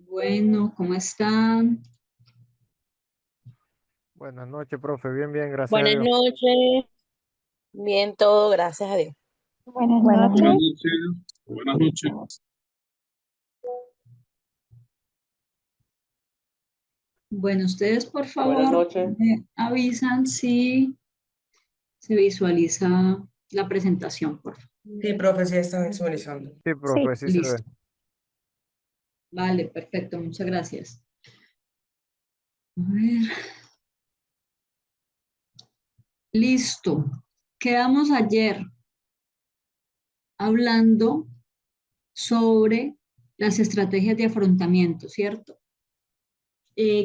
Bueno, ¿cómo están? Buenas noches, profe. Bien, bien, gracias a Buenas Dios. noches, bien todo, gracias a Dios. Buenas Buenas noches. noches. Buenas noches. Bueno, ustedes por Buenas favor noches. me avisan si se visualiza la presentación, por favor. Sí, profe, sí está visualizando. Sí, Sí, profe, sí se ve. Listo. Vale, perfecto, muchas gracias. A ver, listo. Quedamos ayer hablando sobre las estrategias de afrontamiento, ¿cierto?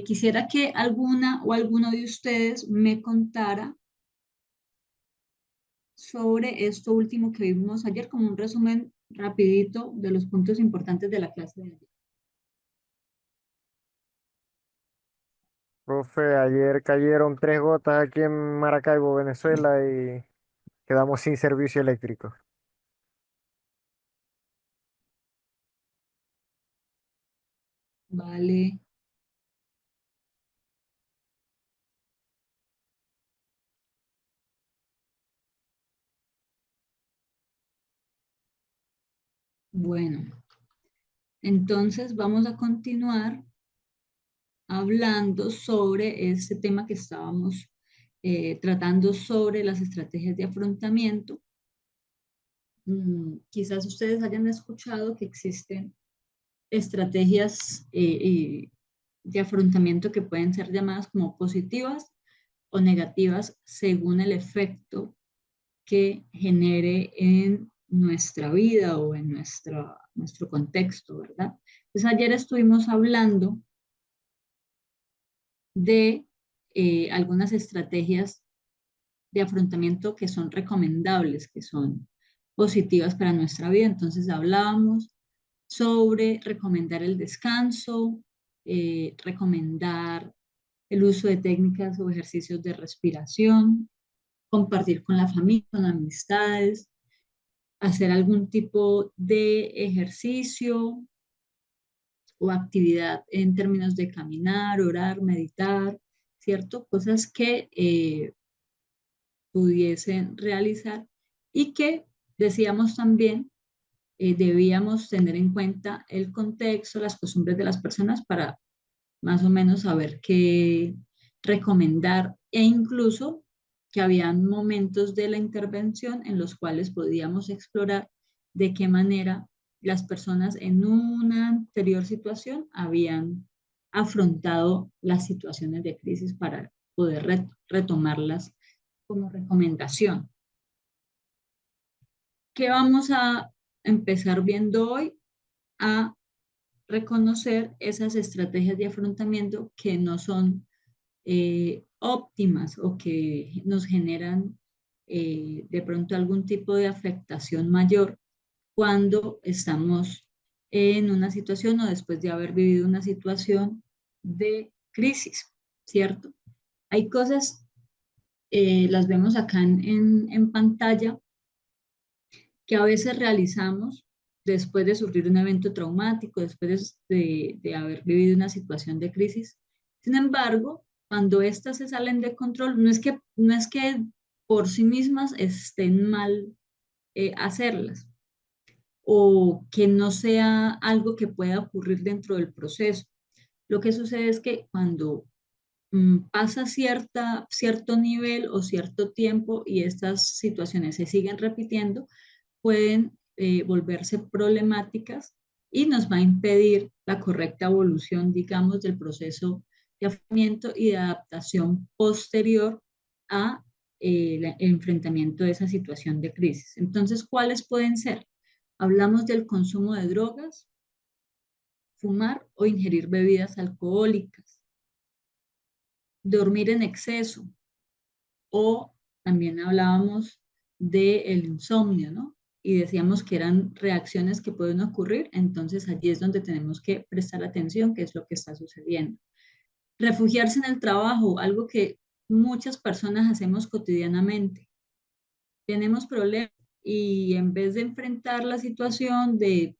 Quisiera que alguna o alguno de ustedes me contara sobre esto último que vimos ayer, como un resumen rapidito de los puntos importantes de la clase de ayer. Profe, ayer cayeron 3 gotas aquí en Maracaibo, Venezuela, y quedamos sin servicio eléctrico. Vale, bueno, entonces vamos a continuar hablando sobre este tema que estábamos tratando sobre las estrategias de afrontamiento. Quizás ustedes hayan escuchado que existen estrategias de afrontamiento que pueden ser llamadas como positivas o negativas según el efecto que genere en nuestra vida o en nuestro contexto, ¿verdad? Entonces ayer estuvimos hablando de algunas estrategias de afrontamiento que son recomendables, que son positivas para nuestra vida. Entonces hablábamos sobre recomendar el descanso, recomendar el uso de técnicas o ejercicios de respiración, compartir con la familia, con amistades, hacer algún tipo de ejercicio o actividad en términos de caminar, orar, meditar, ¿cierto? Cosas que pudiesen realizar y que decíamos también debíamos tener en cuenta el contexto, las costumbres de las personas para más o menos saber qué recomendar e incluso que habían momentos de la intervención en los cuales podíamos explorar de qué manera las personas en una anterior situación habían afrontado las situaciones de crisis para poder retomarlas como recomendación. ¿Qué vamos a empezar viendo hoy? A reconocer esas estrategias de afrontamiento que no son óptimas o que nos generan de pronto algún tipo de afectación mayor cuando estamos en una situación o después de haber vivido una situación de crisis, ¿cierto? Hay cosas, las vemos acá en pantalla, que a veces realizamos después de sufrir un evento traumático, después de haber vivido una situación de crisis. Sin embargo, cuando éstas se salen de control, no es que por sí mismas estén mal hacerlas o que no sea algo que pueda ocurrir dentro del proceso. Lo que sucede es que cuando pasa cierto nivel o cierto tiempo y estas situaciones se siguen repitiendo, pueden volverse problemáticas y nos va a impedir la correcta evolución, digamos, del proceso de afrontamiento y de adaptación posterior a el enfrentamiento de esa situación de crisis. Entonces, ¿cuáles pueden ser? Hablamos del consumo de drogas, fumar o ingerir bebidas alcohólicas, dormir en exceso o también hablábamos del insomnio, ¿no? Y decíamos que eran reacciones que pueden ocurrir, entonces allí es donde tenemos que prestar atención, qué es lo que está sucediendo. Refugiarse en el trabajo, algo que muchas personas hacemos cotidianamente. Tenemos problemas y en vez de enfrentar la situación, de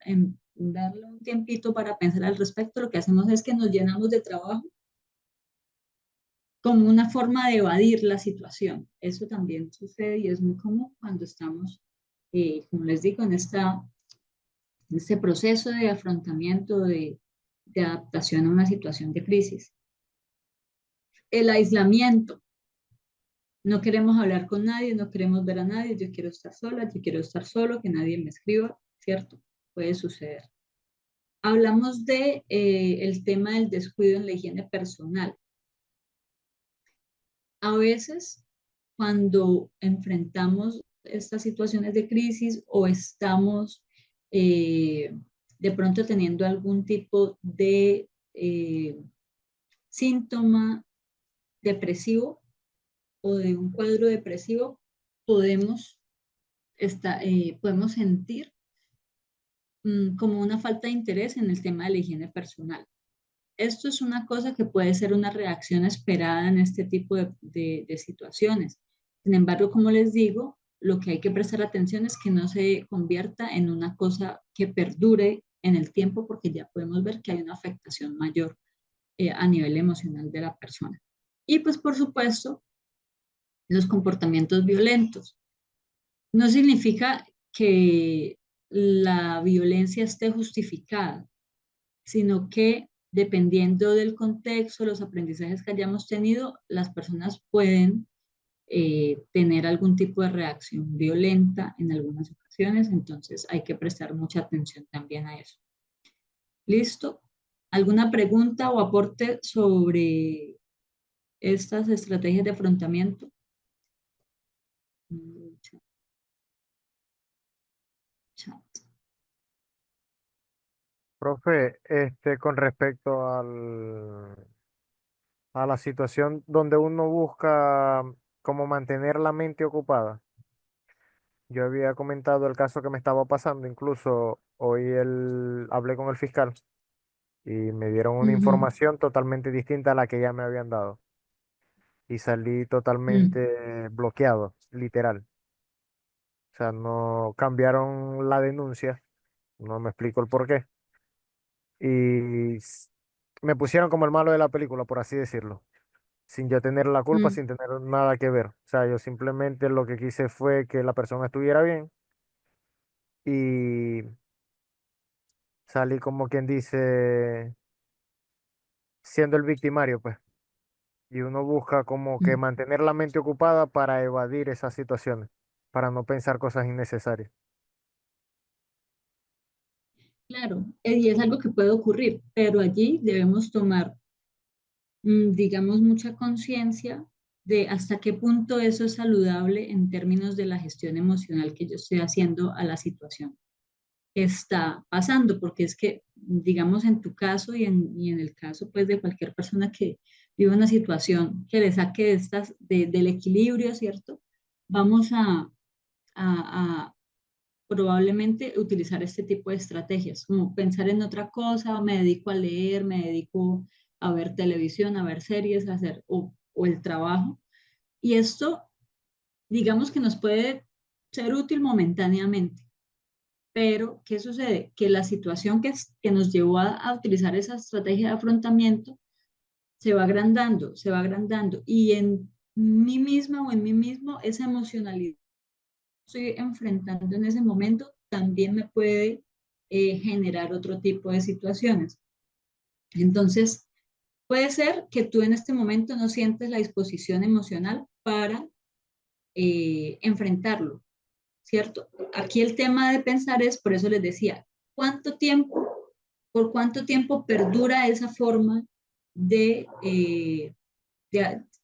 darle un tiempito para pensar al respecto, lo que hacemos es que nos llenamos de trabajo como una forma de evadir la situación. Eso también sucede y es muy común cuando estamos, como les digo, en este proceso de afrontamiento, de adaptación a una situación de crisis. El aislamiento. No queremos hablar con nadie, no queremos ver a nadie, yo quiero estar sola, yo quiero estar solo, que nadie me escriba, ¿cierto? Puede suceder. Hablamos de el tema del descuido en la higiene personal. A veces, cuando enfrentamos estas situaciones de crisis o estamos de pronto teniendo algún tipo de síntoma depresivo o de un cuadro depresivo, podemos, podemos sentir como una falta de interés en el tema de la higiene personal. Esto es una cosa que puede ser una reacción esperada en este tipo de situaciones. Sin embargo, como les digo, lo que hay que prestar atención es que no se convierta en una cosa que perdure en el tiempo, porque ya podemos ver que hay una afectación mayor a nivel emocional de la persona. Y pues, por supuesto, los comportamientos violentos. No significa que la violencia esté justificada, sino que dependiendo del contexto, los aprendizajes que hayamos tenido, las personas pueden tener algún tipo de reacción violenta en algunas ocasiones, entonces hay que prestar mucha atención también a eso. ¿Listo? ¿Alguna pregunta o aporte sobre estas estrategias de afrontamiento? Chat. Profe, con respecto a la situación donde uno busca como mantener la mente ocupada. Yo había comentado el caso que me estaba pasando, incluso hoy hablé con el fiscal y me dieron una Ujú, información totalmente distinta a la que ya me habían dado y salí mm, totalmente bloqueado, literal. O sea, no cambiaron la denuncia, no me explico el por qué. Y me pusieron como el malo de la película, por así decirlo, sin yo tener la culpa, mm. sin tener nada que ver. O sea, yo simplemente lo que quise fue que la persona estuviera bien y salí como quien dice, siendo el victimario, pues. Y uno busca como que Mm. mantener la mente ocupada para evadir esas situaciones, para no pensar cosas innecesarias. Claro, y es algo que puede ocurrir, pero allí debemos tomar, digamos, mucha conciencia de hasta qué punto eso es saludable en términos de la gestión emocional que yo estoy haciendo a la situación que está pasando, porque es que, digamos, en tu caso y en el caso, pues, de cualquier persona que vive una situación que le saque de del equilibrio, ¿cierto? Vamos a probablemente utilizar este tipo de estrategias, como pensar en otra cosa, me dedico a leer, me dedico a ver televisión, a ver series, a hacer, o el trabajo. Y esto, digamos que nos puede ser útil momentáneamente, pero ¿qué sucede? Que la situación que nos llevó a utilizar esa estrategia de afrontamiento se va agrandando, y en mí misma o en mí mismo esa emocionalidad estoy enfrentando en ese momento también me puede generar otro tipo de situaciones. Entonces, puede ser que tú en este momento no sientes la disposición emocional para enfrentarlo, ¿cierto? Aquí el tema de pensar es, por eso les decía, ¿cuánto tiempo, por cuánto tiempo perdura esa forma de,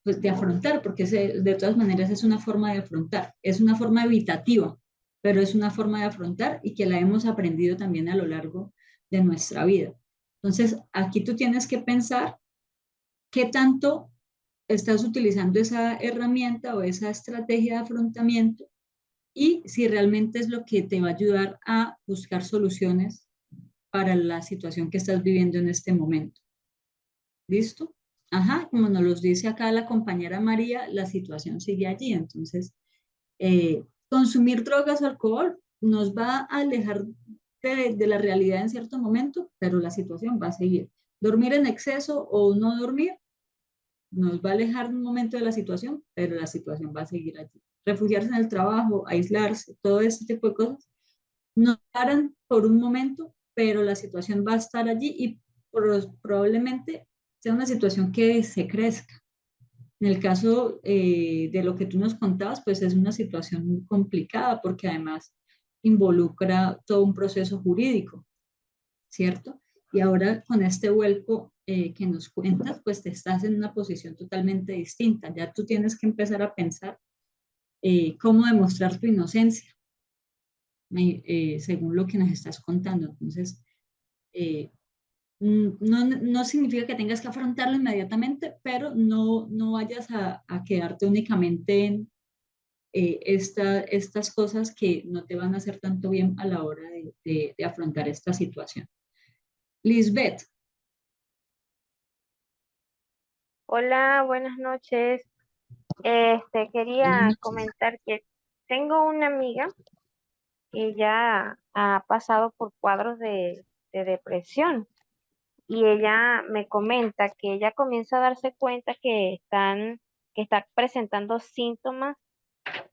pues, de afrontar? Porque de todas maneras es una forma de afrontar, es una forma evitativa, pero es una forma de afrontar y que la hemos aprendido también a lo largo de nuestra vida. Entonces, aquí tú tienes que pensar qué tanto estás utilizando esa herramienta o esa estrategia de afrontamiento y si realmente es lo que te va a ayudar a buscar soluciones para la situación que estás viviendo en este momento. ¿Listo? Ajá, como nos los dice acá la compañera María, la situación sigue allí. Entonces, consumir drogas o alcohol nos va a alejar de la realidad en cierto momento, pero la situación va a seguir. Dormir en exceso o no dormir nos va a alejar un momento de la situación, pero la situación va a seguir allí. Refugiarse en el trabajo, aislarse, todo este tipo de cosas, no paran por un momento, pero la situación va a estar allí y probablemente sea una situación que se crezca. En el caso de lo que tú nos contabas, pues es una situación complicada porque además involucra todo un proceso jurídico, ¿cierto? Y ahora con este vuelco que nos cuentas, pues te estás en una posición totalmente distinta. Ya tú tienes que empezar a pensar cómo demostrar tu inocencia, según lo que nos estás contando. Entonces, eh, no significa que tengas que afrontarlo inmediatamente, pero no vayas a quedarte únicamente en estas cosas que no te van a hacer tanto bien a la hora de afrontar esta situación. Lisbeth, Hola, buenas noches. buenas Quería noches. comentar que tengo una amiga que ya ha pasado por cuadros de depresión y ella me comenta que ella comienza a darse cuenta que está presentando síntomas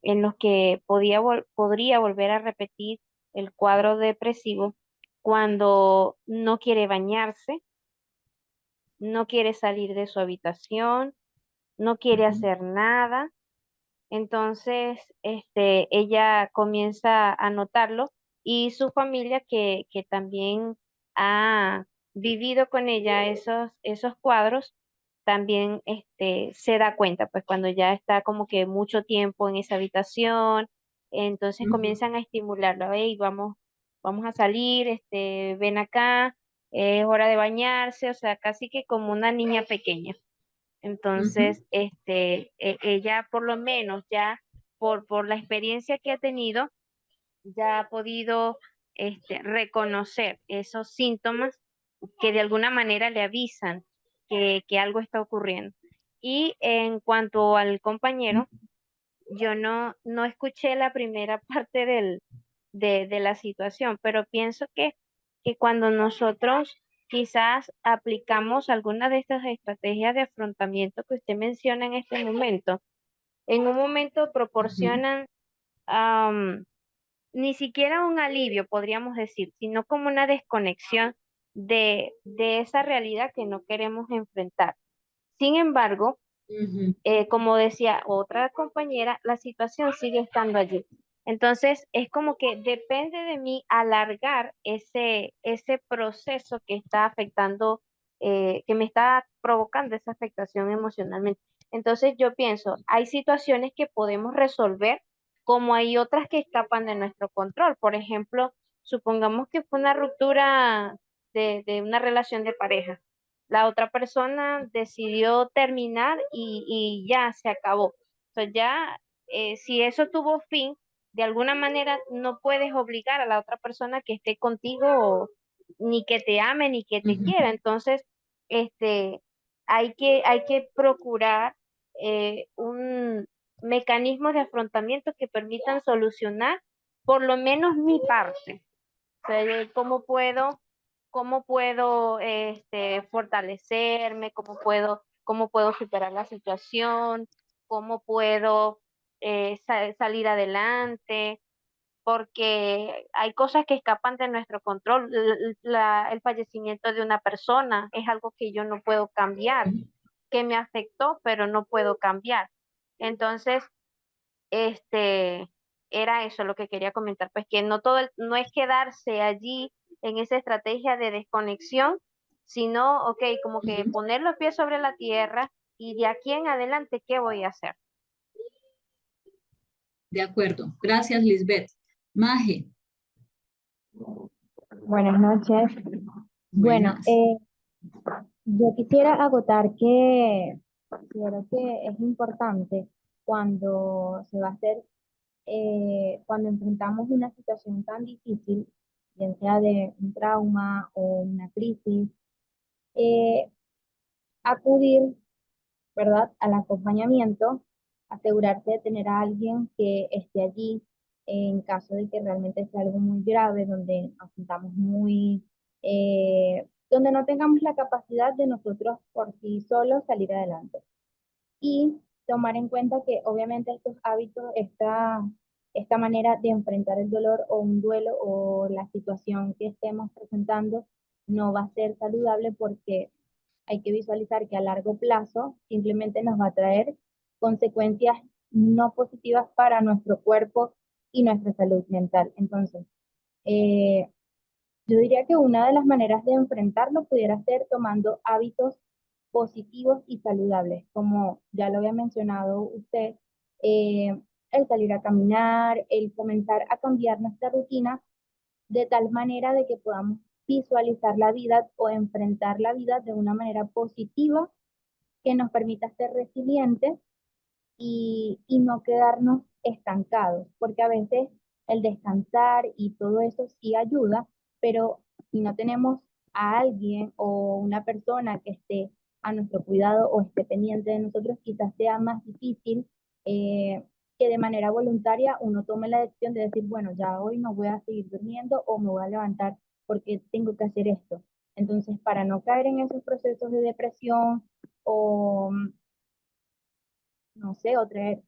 en los que podría volver a repetir el cuadro depresivo cuando no quiere bañarse, no quiere salir de su habitación, no quiere Ujú, hacer nada. Entonces, ella comienza a notarlo y su familia que también ha vivido con ella esos cuadros, también se da cuenta, pues cuando ya está como que mucho tiempo en esa habitación, entonces ujú, comienzan a estimularlo, hey, vamos a salir, ven acá, es hora de bañarse, o sea, casi que como una niña pequeña. ujú, Entonces, ella por lo menos ya por la experiencia que ha tenido, ya ha podido reconocer esos síntomas que de alguna manera le avisan que algo está ocurriendo. Y en cuanto al ujú, compañero, yo no escuché la primera parte de la situación, pero pienso que cuando nosotros quizás aplicamos alguna de estas estrategias de afrontamiento que usted menciona en este momento, en un momento ujú, proporcionan am, ni siquiera un alivio, podríamos decir, sino como una desconexión de esa realidad que no queremos enfrentar. Sin embargo, ujú, como decía otra compañera, la situación sigue estando allí. Entonces, es como que depende de mí alargar ese proceso que está afectando, que me está provocando esa afectación emocionalmente. Entonces, yo pienso, hay situaciones que podemos resolver, como hay otras que escapan de nuestro control. Por ejemplo, supongamos que fue una ruptura de una relación de pareja, la otra persona decidió terminar y ya se acabó. O sea, ya si eso tuvo fin, de alguna manera no puedes obligar a la otra persona que esté contigo, ni que te ame, ni que te ujú, quiera. Entonces, este, hay que procurar un mecanismo de afrontamiento que permitan solucionar por lo menos mi parte. O sea, de cómo puedo fortalecerme, cómo puedo superar la situación, cómo puedo salir adelante, porque hay cosas que escapan de nuestro control. El fallecimiento de una persona es algo que yo no puedo cambiar, ujú. que me afectó, pero no puedo cambiar. Entonces, este, era eso lo que quería comentar, pues que no es quedarse allí en esa estrategia de desconexión, sino, ok, como que Ujú. poner los pies sobre la tierra y de aquí en adelante, ¿qué voy a hacer? De acuerdo. Gracias, Lisbeth. Maje, Buenas noches. Bueno, buenas. yo quisiera agotar que considero que es importante cuando se va a hacer, cuando enfrentamos una situación tan difícil, bien sea de un trauma o una crisis, eh, acudir, ¿verdad?, al acompañamiento, asegurarse de tener a alguien que esté allí en caso de que realmente sea algo muy grave, donde nos sintamos muy, donde no tengamos la capacidad de nosotros por sí solos salir adelante. Y tomar en cuenta que obviamente estos hábitos, esta manera de enfrentar el dolor o un duelo o la situación que estemos presentando no va a ser saludable porque hay que visualizar que a largo plazo simplemente nos va a traer consecuencias no positivas para nuestro cuerpo y nuestra salud mental. Entonces, eh, yo diría que una de las maneras de enfrentarlo pudiera ser tomando hábitos positivos y saludables, como ya lo había mencionado usted, eh, el salir a caminar, el comenzar a cambiar nuestra rutina de tal manera de que podamos visualizar la vida o enfrentar la vida de una manera positiva que nos permita ser resilientes y no quedarnos estancados, porque a veces el descansar y todo eso sí ayuda, pero si no tenemos a alguien o una persona que esté a nuestro cuidado o esté pendiente de nosotros, quizás sea más difícil que de manera voluntaria uno tome la decisión de decir, bueno, ya hoy no voy a seguir durmiendo o me voy a levantar porque tengo que hacer esto. Entonces, para no caer en esos procesos de depresión o no sé, o traer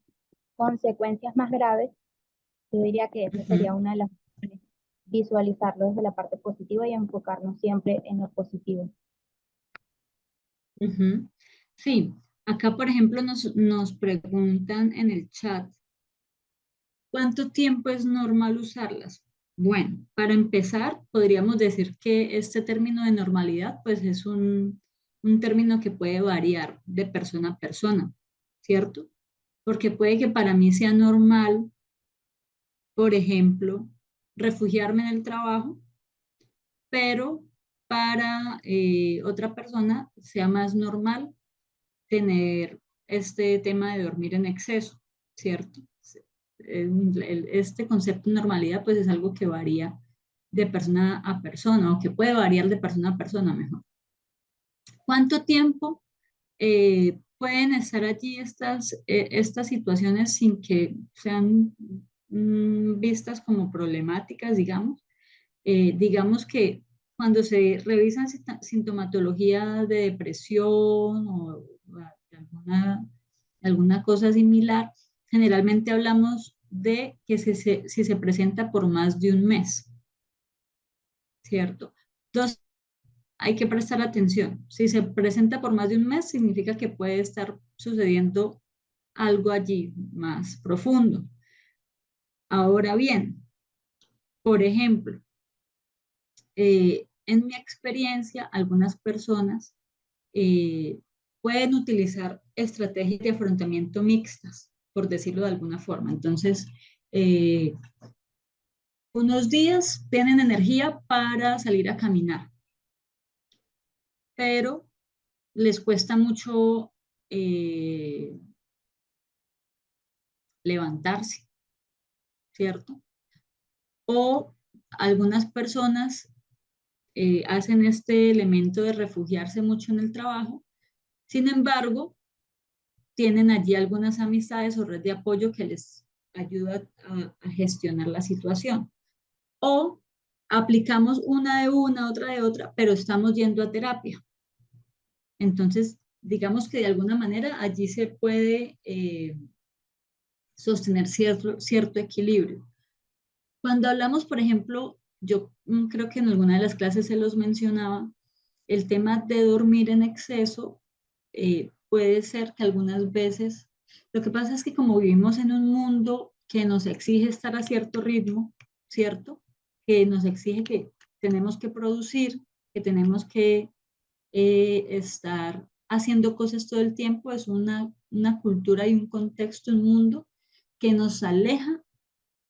consecuencias más graves, yo diría que esa sería una de las opciones, visualizarlo desde la parte positiva y enfocarnos siempre en lo positivo. Ujú. Sí, acá por ejemplo nos preguntan en el chat, ¿cuánto tiempo es normal usarlas? Bueno, para empezar, podríamos decir que este término de normalidad, pues es un término que puede variar de persona a persona, ¿cierto? Porque puede que para mí sea normal, por ejemplo, refugiarme en el trabajo, pero para otra persona sea más normal tener este tema de dormir en exceso, ¿cierto? Este concepto de normalidad pues es algo que varía de persona a persona o que puede variar de persona a persona mejor. ¿Cuánto tiempo pueden estar allí estas situaciones sin que sean vistas como problemáticas, digamos? Digamos que cuando se revisan sintomatología de depresión o de alguna cosa similar, generalmente hablamos de que si se presenta por más de un mes, ¿cierto? Entonces, hay que prestar atención. Si se presenta por más de un mes, significa que puede estar sucediendo algo allí más profundo. Ahora bien, por ejemplo, en mi experiencia, algunas personas eh, pueden utilizar estrategias de afrontamiento mixtas, por decirlo de alguna forma. Entonces, eh, unos días tienen energía para salir a caminar, pero les cuesta mucho levantarse, ¿cierto? O algunas personas hacen este elemento de refugiarse mucho en el trabajo, sin embargo, tienen allí algunas amistades o red de apoyo que les ayuda a gestionar la situación. O aplicamos una de una, otra de otra, pero estamos yendo a terapia. Entonces, digamos que de alguna manera allí se puede sostener cierto equilibrio. Cuando hablamos, por ejemplo, yo creo que en alguna de las clases se los mencionaba, el tema de dormir en exceso puede ser que algunas veces, lo que pasa es que como vivimos en un mundo que nos exige estar a cierto ritmo, ¿cierto? Que nos exige que tenemos que producir, que tenemos que estar haciendo cosas todo el tiempo, es una cultura y un contexto, un mundo que nos aleja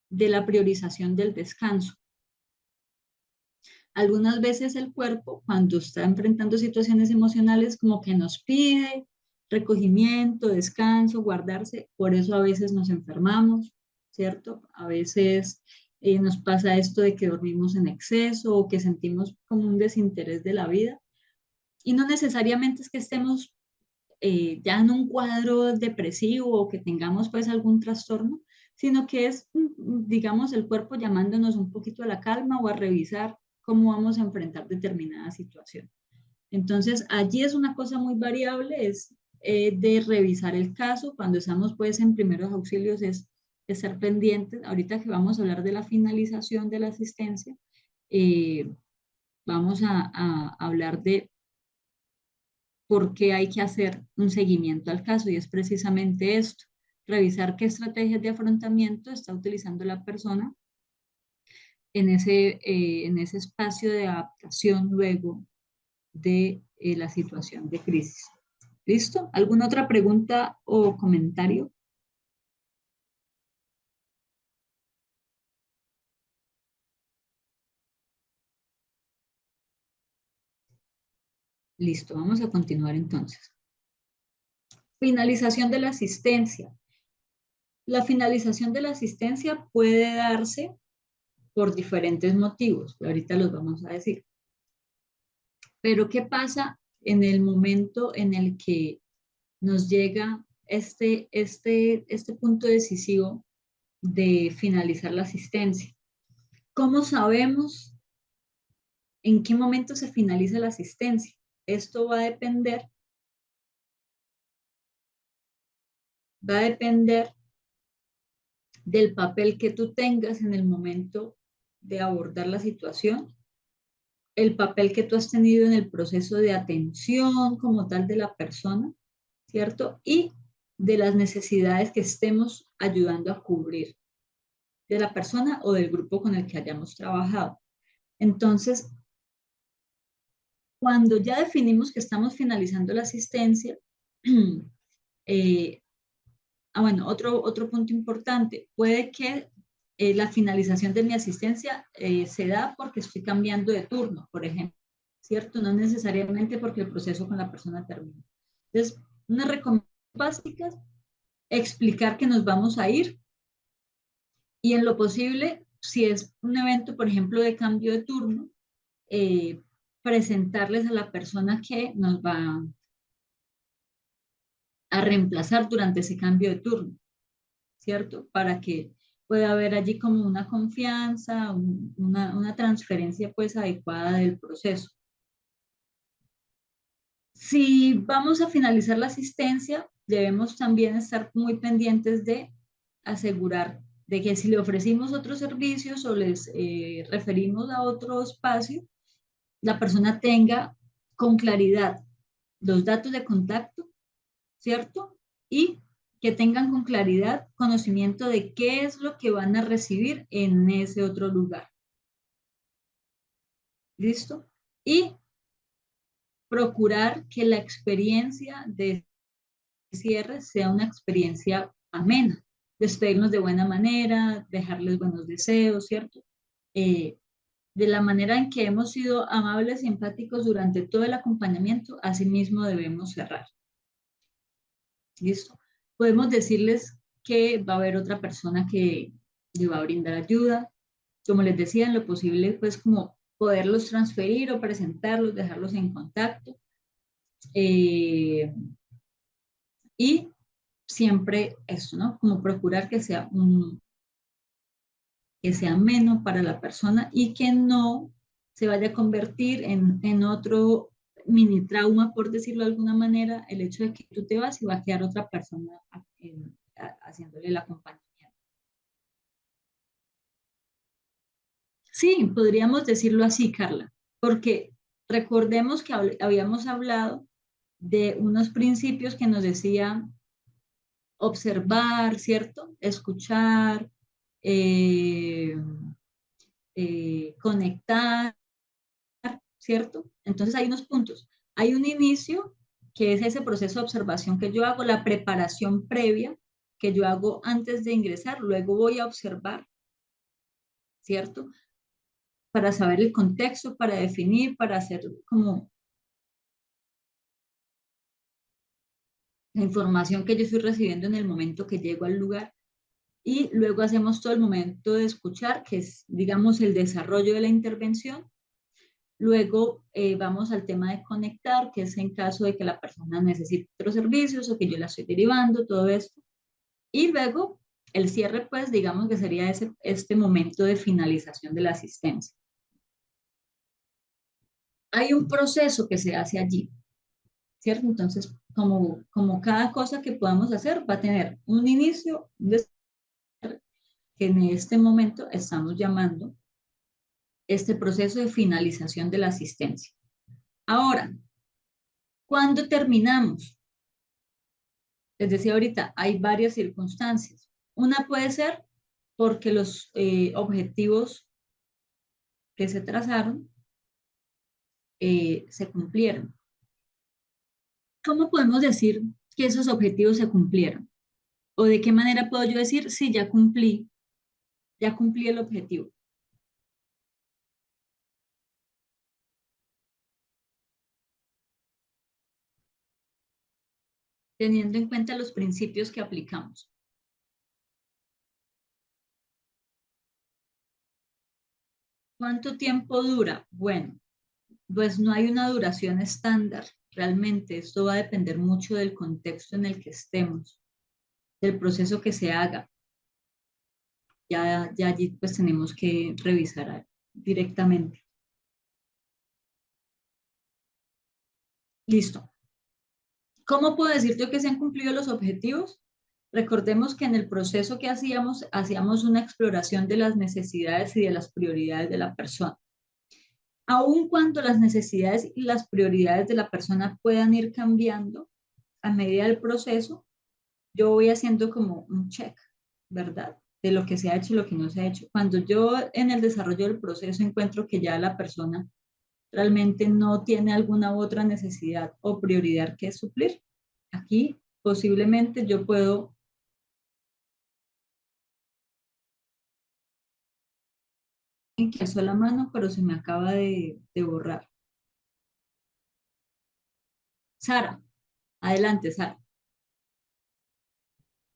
de la priorización del descanso. Algunas veces el cuerpo, cuando está enfrentando situaciones emocionales, como que nos pide recogimiento, descanso, guardarse, por eso a veces nos enfermamos, ¿cierto? A veces nos pasa esto de que dormimos en exceso o que sentimos como un desinterés de la vida. Y no necesariamente es que estemos ya en un cuadro depresivo o que tengamos pues algún trastorno, sino que es, digamos, el cuerpo llamándonos un poquito a la calma o a revisar cómo vamos a enfrentar determinada situación. Entonces, allí es una cosa muy variable, es de revisar el caso. Cuando estamos pues en primeros auxilios es estar pendientes. Ahorita que vamos a hablar de la finalización de la asistencia, vamos a hablar de por qué hay que hacer un seguimiento al caso, y es precisamente esto, revisar qué estrategias de afrontamiento está utilizando la persona en ese espacio de adaptación luego de la situación de crisis. ¿Listo? ¿Alguna otra pregunta o comentario? Listo, vamos a continuar entonces. Finalización de la asistencia. La finalización de la asistencia puede darse por diferentes motivos, ahorita los vamos a decir. Pero ¿qué pasa en el momento en el que nos llega este punto decisivo de finalizar la asistencia? ¿Cómo sabemos en qué momento se finaliza la asistencia? Esto va a depender del papel que tú tengas en el momento de abordar la situación, el papel que tú has tenido en el proceso de atención como tal de la persona, ¿cierto? Y de las necesidades que estemos ayudando a cubrir de la persona o del grupo con el que hayamos trabajado. Entonces, cuando ya definimos que estamos finalizando la asistencia, bueno, otro punto importante, puede que la finalización de mi asistencia se da porque estoy cambiando de turno, por ejemplo, ¿cierto? No necesariamente porque el proceso con la persona termina. Entonces, unas recomendaciones básicas, explicar que nos vamos a ir y en lo posible, si es un evento, por ejemplo, de cambio de turno, presentarles a la persona que nos va a reemplazar durante ese cambio de turno, ¿cierto? Para que pueda haber allí como una confianza, una transferencia pues adecuada del proceso. Si vamos a finalizar la asistencia, debemos también estar muy pendientes de asegurar de que si le ofrecimos otros servicios o les referimos a otro espacio, la persona tenga con claridad los datos de contacto, ¿cierto? Y que tengan con claridad conocimiento de qué es lo que van a recibir en ese otro lugar. ¿Listo? Y procurar que la experiencia de cierre sea una experiencia amena, despedirnos de buena manera, dejarles buenos deseos, ¿cierto? De la manera en que hemos sido amables y empáticos durante todo el acompañamiento, así mismo debemos cerrar. ¿Listo? Podemos decirles que va a haber otra persona que le va a brindar ayuda. Como les decía, en lo posible, pues como poderlos transferir o presentarlos, dejarlos en contacto. Y siempre eso, ¿no? Como procurar que sea ameno para la persona y que no se vaya a convertir en otro mini trauma, por decirlo de alguna manera, el hecho de que tú te vas y va a quedar otra persona haciéndole el acompañamiento. Sí, podríamos decirlo así, Carla, porque recordemos que habíamos hablado de unos principios que nos decían observar, ¿cierto? Escuchar, eh, conectar, ¿cierto? Entonces hay unos puntos. Hay un inicio, que es ese proceso de observación que yo hago, la preparación previa que yo hago antes de ingresar, luego voy a observar, ¿cierto? Para saber el contexto, para definir, para hacer como la información que yo estoy recibiendo en el momento que llego al lugar. Y luego hacemos todo el momento de escuchar, que es, digamos, el desarrollo de la intervención. Luego vamos al tema de conectar, que es en caso de que la persona necesite otros servicios o que yo la estoy derivando, todo esto. Y luego El cierre, pues, digamos que sería este momento de finalización de la asistencia. Hay un proceso que se hace allí, ¿cierto? Entonces, como cada cosa que podamos hacer va a tener un inicio, un desarrollo, que en este momento estamos llamando este proceso de finalización de la asistencia. Ahora, ¿cuándo terminamos? Les decía ahorita, hay varias circunstancias. Una puede ser porque los objetivos que se trazaron se cumplieron. ¿Cómo podemos decir que esos objetivos se cumplieron? ¿O de qué manera puedo yo decir, sí, ya cumplí el objetivo? Teniendo en cuenta los principios que aplicamos. ¿Cuánto tiempo dura? Bueno, pues no hay una duración estándar. Realmente esto va a depender mucho del contexto en el que estemos, del proceso que se haga. Ya allí pues tenemos que revisar directamente. Listo. ¿Cómo puedo decir yo que se han cumplido los objetivos? Recordemos que en el proceso que hacíamos una exploración de las necesidades y de las prioridades de la persona. Aun cuando las necesidades y las prioridades de la persona puedan ir cambiando a medida del proceso, yo voy haciendo como un check, ¿verdad? De lo que se ha hecho y lo que no se ha hecho. Cuando yo en el desarrollo del proceso encuentro que ya la persona realmente no tiene alguna otra necesidad o prioridad que suplir, aquí posiblemente yo puedo que alzó la mano, pero se me acaba de borrar. Sara, adelante, Sara.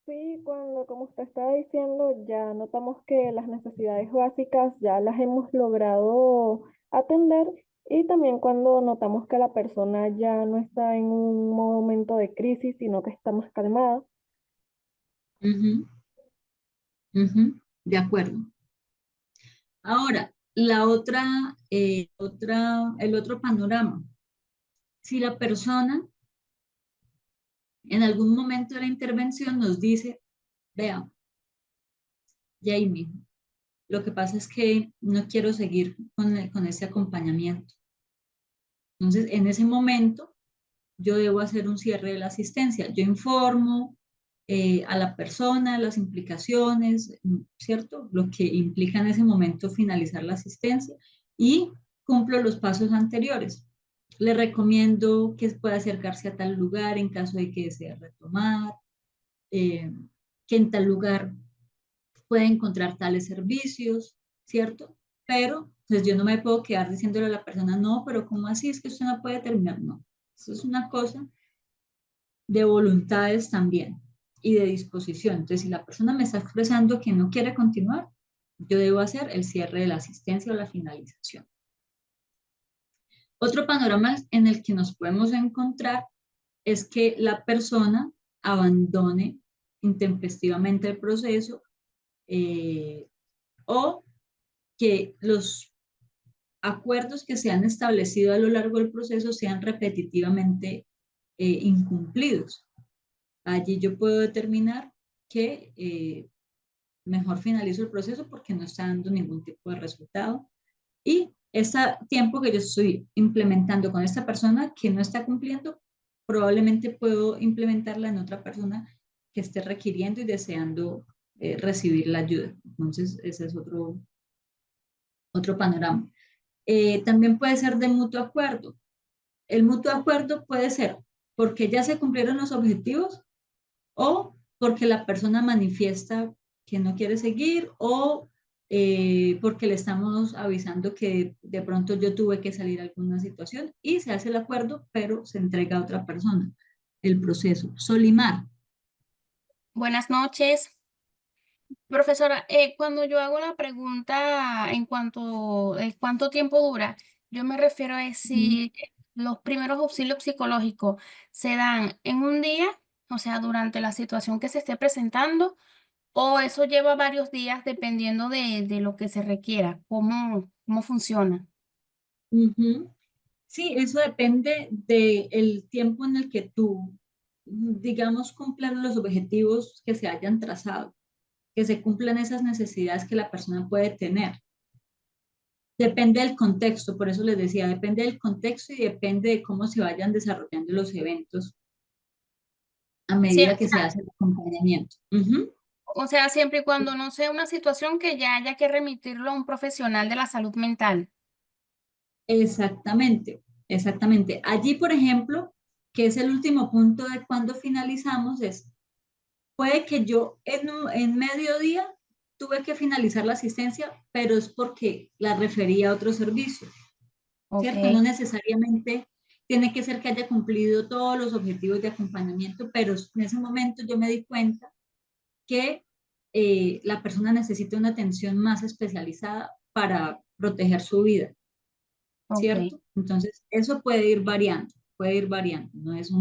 Sí, como usted estaba diciendo, ya notamos que las necesidades básicas ya las hemos logrado atender y también cuando notamos que la persona ya no está en un momento de crisis, sino que está más calmada. Ujú, ujú, de acuerdo. Ahora, el otro panorama. Si la persona en algún momento de la intervención nos dice, vea, Jamie, lo que pasa es que no quiero seguir con ese acompañamiento. Entonces, en ese momento, yo debo hacer un cierre de la asistencia. Yo informo a la persona las implicaciones, ¿cierto? Lo que implica en ese momento finalizar la asistencia y cumplo los pasos anteriores. Le recomiendo que pueda acercarse a tal lugar en caso de que desee retomar, eh, que en tal lugar puede encontrar tales servicios, ¿cierto? Pero pues yo no me puedo quedar diciéndole a la persona, no, pero ¿cómo así? Es que usted no puede terminar. No, eso es una cosa de voluntades también y de disposición. Entonces, si la persona me está expresando que no quiere continuar, yo debo hacer el cierre de la asistencia o la finalización. Otro panorama en el que nos podemos encontrar es que la persona abandone intempestivamente el proceso o que los acuerdos que se han establecido a lo largo del proceso sean repetitivamente incumplidos. Allí yo puedo determinar que mejor finalizo el proceso porque no está dando ningún tipo de resultado. Y ese tiempo que yo estoy implementando con esta persona que no está cumpliendo, probablemente puedo implementarla en otra persona que esté requiriendo y deseando recibir la ayuda. Entonces, ese es otro panorama. También puede ser de mutuo acuerdo. El mutuo acuerdo puede ser porque ya se cumplieron los objetivos o porque la persona manifiesta que no quiere seguir o porque le estamos avisando que de pronto yo tuve que salir a alguna situación y se hace el acuerdo, pero se entrega a otra persona el proceso. Solimar. Buenas noches. Profesora, cuando yo hago la pregunta en cuanto a cuánto tiempo dura, yo me refiero a si los primeros auxilios psicológicos se dan en un día, o sea, durante la situación que se esté presentando, ¿O eso lleva varios días dependiendo de lo que se requiera? ¿Cómo funciona? Ujú. Sí, eso depende del tiempo en el que tú, digamos, cumplan los objetivos que se hayan trazado, que se cumplan esas necesidades que la persona puede tener. Depende del contexto, por eso les decía, depende del contexto y depende de cómo se vayan desarrollando los eventos a Sí, medida que se hace el acompañamiento. Ujú. o sea, siempre y cuando no sea una situación que ya haya que remitirlo a un profesional de la salud mental. Exactamente, exactamente. Allí, por ejemplo, que es el último punto de cuando finalizamos, es, puede que yo en mediodía tuve que finalizar la asistencia, pero es porque la referí a otro servicio, Ok, ¿cierto? No necesariamente tiene que ser que haya cumplido todos los objetivos de acompañamiento, pero en ese momento yo me di cuenta que la persona necesita una atención más especializada para proteger su vida, ok, ¿cierto? Entonces, eso puede ir variando, no es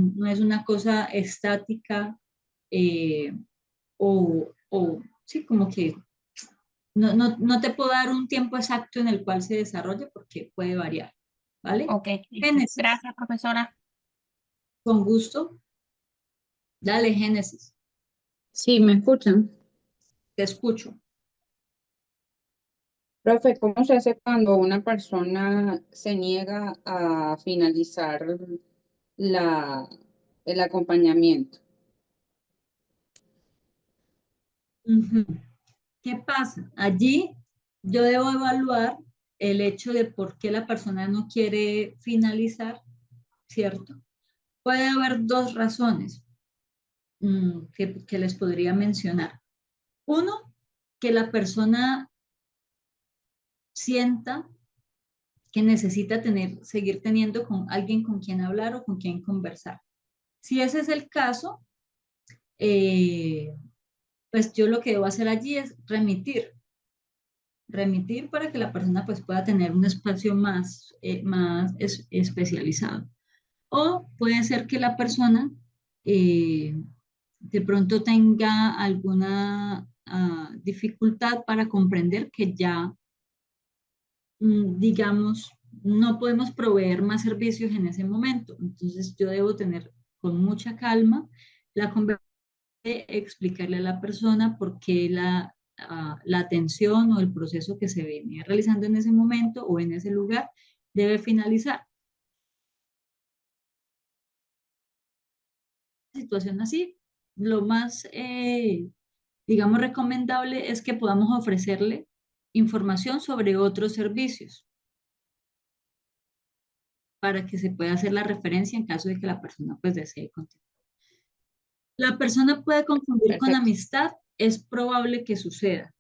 una cosa estática eh, sí, como que no te puedo dar un tiempo exacto en el cual se desarrolle porque puede variar, ¿vale? ok, listo. Génesis, Gracias, profesora. con gusto, dale Génesis, Sí, ¿me escuchan? te escucho. Profe, ¿cómo se hace cuando una persona se niega a finalizar la, el acompañamiento? Ujú. ¿Qué pasa? Allí yo debo evaluar el hecho de por qué la persona no quiere finalizar, ¿cierto? Puede haber dos razones que les podría mencionar. Uno, que la persona sienta que necesita seguir teniendo con alguien con quien hablar o con quien conversar. Si ese es el caso, eh, pues yo lo que debo hacer allí es remitir para que la persona pues pueda tener un espacio más especializado. O puede ser que la persona eh, de pronto tenga alguna dificultad para comprender que ya, digamos, no podemos proveer más servicios en ese momento. Entonces yo debo tener con mucha calma la conversación de explicarle a la persona por qué la atención o el proceso que se venía realizando en ese momento o en ese lugar debe finalizar. Situación así, lo más, digamos, recomendable es que podamos ofrecerle información sobre otros servicios para que se pueda hacer la referencia en caso de que la persona pues desee continuar. La persona puede confundir con Perfecto. amistad, es probable que suceda.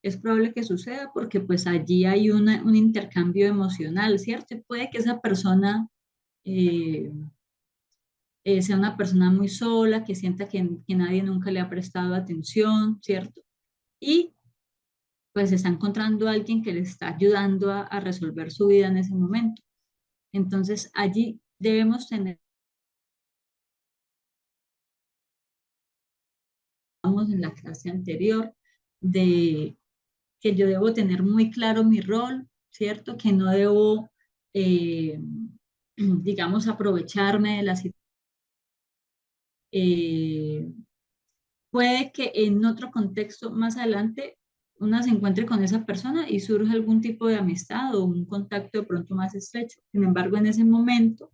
Es probable que suceda porque pues allí hay un intercambio emocional, ¿cierto? Y puede que esa persona eh, sea una persona muy sola, que sienta que nadie nunca le ha prestado atención, ¿cierto? Y pues está encontrando a alguien que le está ayudando a resolver su vida en ese momento. Entonces allí debemos tener, vamos en la clase anterior, de que yo debo tener muy claro mi rol, ¿cierto? Que no debo, digamos, aprovecharme de la situación. Puede que en otro contexto más adelante una se encuentre con esa persona y surge algún tipo de amistad o un contacto de pronto más estrecho. Sin embargo, en ese momento,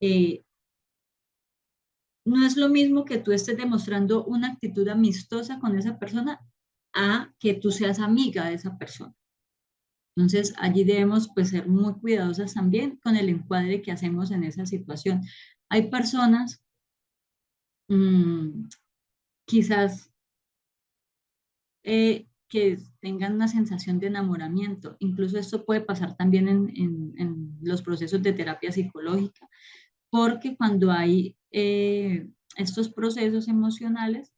eh, no es lo mismo que tú estés demostrando una actitud amistosa con esa persona a que tú seas amiga de esa persona. Entonces, allí debemos pues ser muy cuidadosas también con el encuadre que hacemos en esa situación. Hay personas, mmm, quizás que tengan una sensación de enamoramiento. Incluso esto puede pasar también en los procesos de terapia psicológica, porque cuando hay estos procesos emocionales,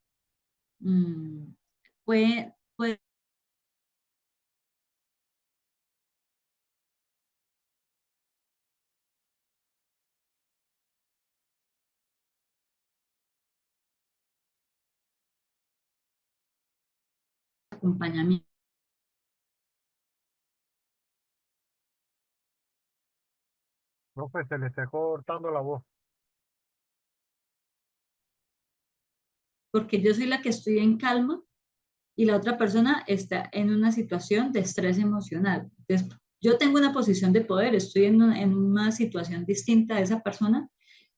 mm, puede acompañamiento. Profe, se le está cortando la voz. Porque yo soy la que estoy en calma y la otra persona está en una situación de estrés emocional. Entonces, yo tengo una posición de poder, estoy en una situación distinta a esa persona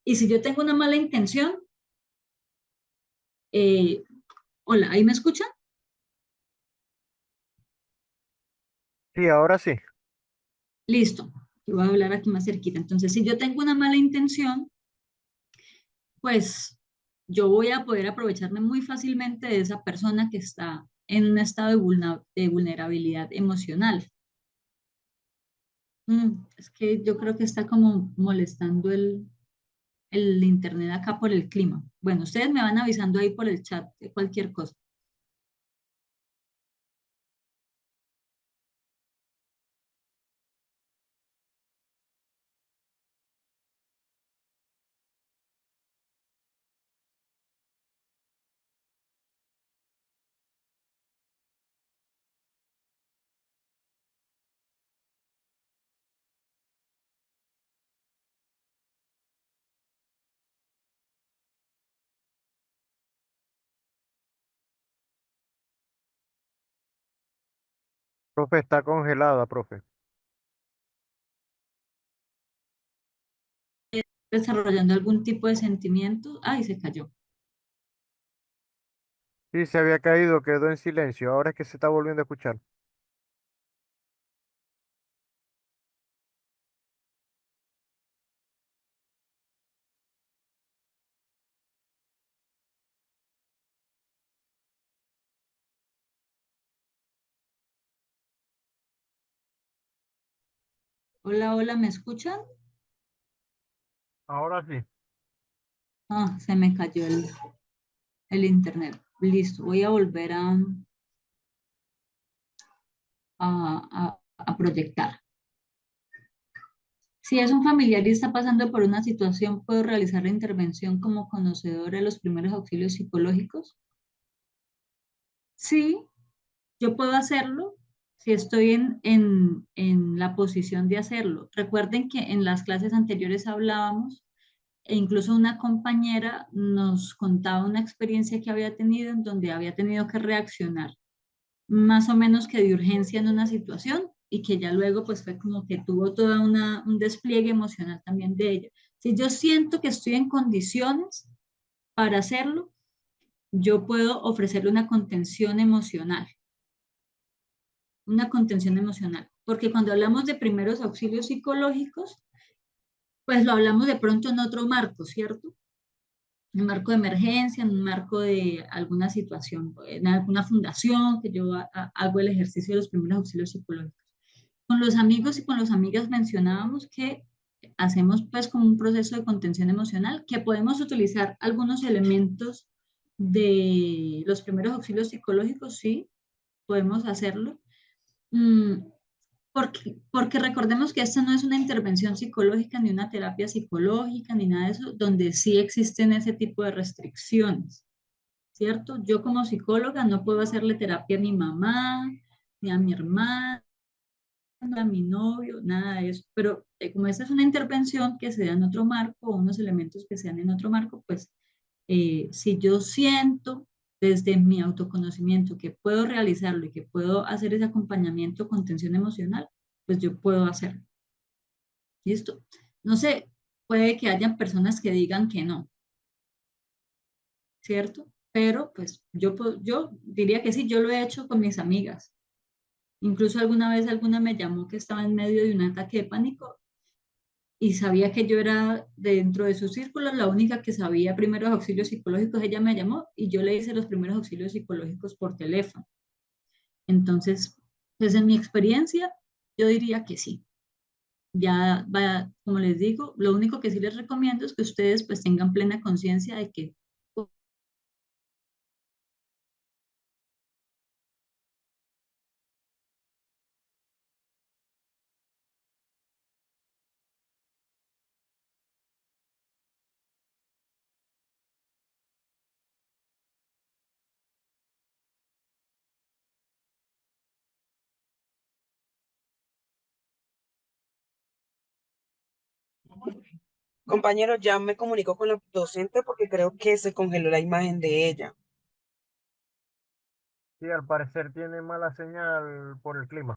y si yo tengo una mala intención, eh, hola, ¿ahí me escuchan? Sí, ahora sí. Listo, yo voy a hablar aquí más cerquita. Entonces, si yo tengo una mala intención, pues yo voy a poder aprovecharme muy fácilmente de esa persona que está en un estado de vulnerabilidad emocional. Es que yo creo que está como molestando el internet acá por el clima. Bueno, ustedes me van avisando ahí por el chat de cualquier cosa. Profe, está congelada, profe. Desarrollando algún tipo de sentimiento. Ay, se cayó. Sí, se había caído, quedó en silencio. Ahora es que se está volviendo a escuchar. Hola, hola, ¿me escuchan? Ahora sí. Ah, se me cayó el internet. Listo, voy a volver a proyectar. Si es un familiar y está pasando por una situación, ¿puedo realizar la intervención como conocedora de los primeros auxilios psicológicos? Sí, yo puedo hacerlo si estoy en la posición de hacerlo. Recuerden que en las clases anteriores hablábamos e incluso una compañera nos contaba una experiencia que había tenido en donde había tenido que reaccionar más o menos que de urgencia en una situación y que ya luego pues fue como que tuvo toda un despliegue emocional también de ella. Si yo siento que estoy en condiciones para hacerlo, yo puedo ofrecerle una contención emocional, porque cuando hablamos de primeros auxilios psicológicos, pues lo hablamos de pronto en otro marco, ¿cierto? En un marco de emergencia, en un marco de alguna situación, en alguna fundación que yo hago el ejercicio de los primeros auxilios psicológicos. Con los amigos y con las amigas mencionábamos que hacemos pues como un proceso de contención emocional, que podemos utilizar algunos elementos de los primeros auxilios psicológicos, sí, podemos hacerlo. Mm, porque recordemos que esta no es una intervención psicológica ni una terapia psicológica ni nada de eso, donde sí existen ese tipo de restricciones, ¿cierto? Yo como psicóloga no puedo hacerle terapia a mi mamá, ni a mi hermana, a mi novio, nada de eso. Pero como esta es una intervención que se da en otro marco, o unos elementos que se dan en otro marco, pues si yo siento desde mi autoconocimiento que puedo realizarlo y que puedo hacer ese acompañamiento con tensión emocional, pues yo puedo hacerlo. ¿Listo? No sé, puede que haya personas que digan que no, ¿cierto? Pero pues yo diría que sí, yo lo he hecho con mis amigas. Incluso alguna vez alguna me llamó que estaba en medio de un ataque de pánico y sabía que yo era dentro de su círculo la única que sabía primeros auxilios psicológicos. Ella me llamó y yo le hice los primeros auxilios psicológicos por teléfono. Entonces, pues en mi experiencia, yo diría que sí. Ya va, como les digo, lo único que sí les recomiendo es que ustedes pues tengan plena conciencia de que Compañero, ya me comunico con la docente porque creo que se congeló la imagen de ella. Sí, al parecer tiene mala señal por el clima.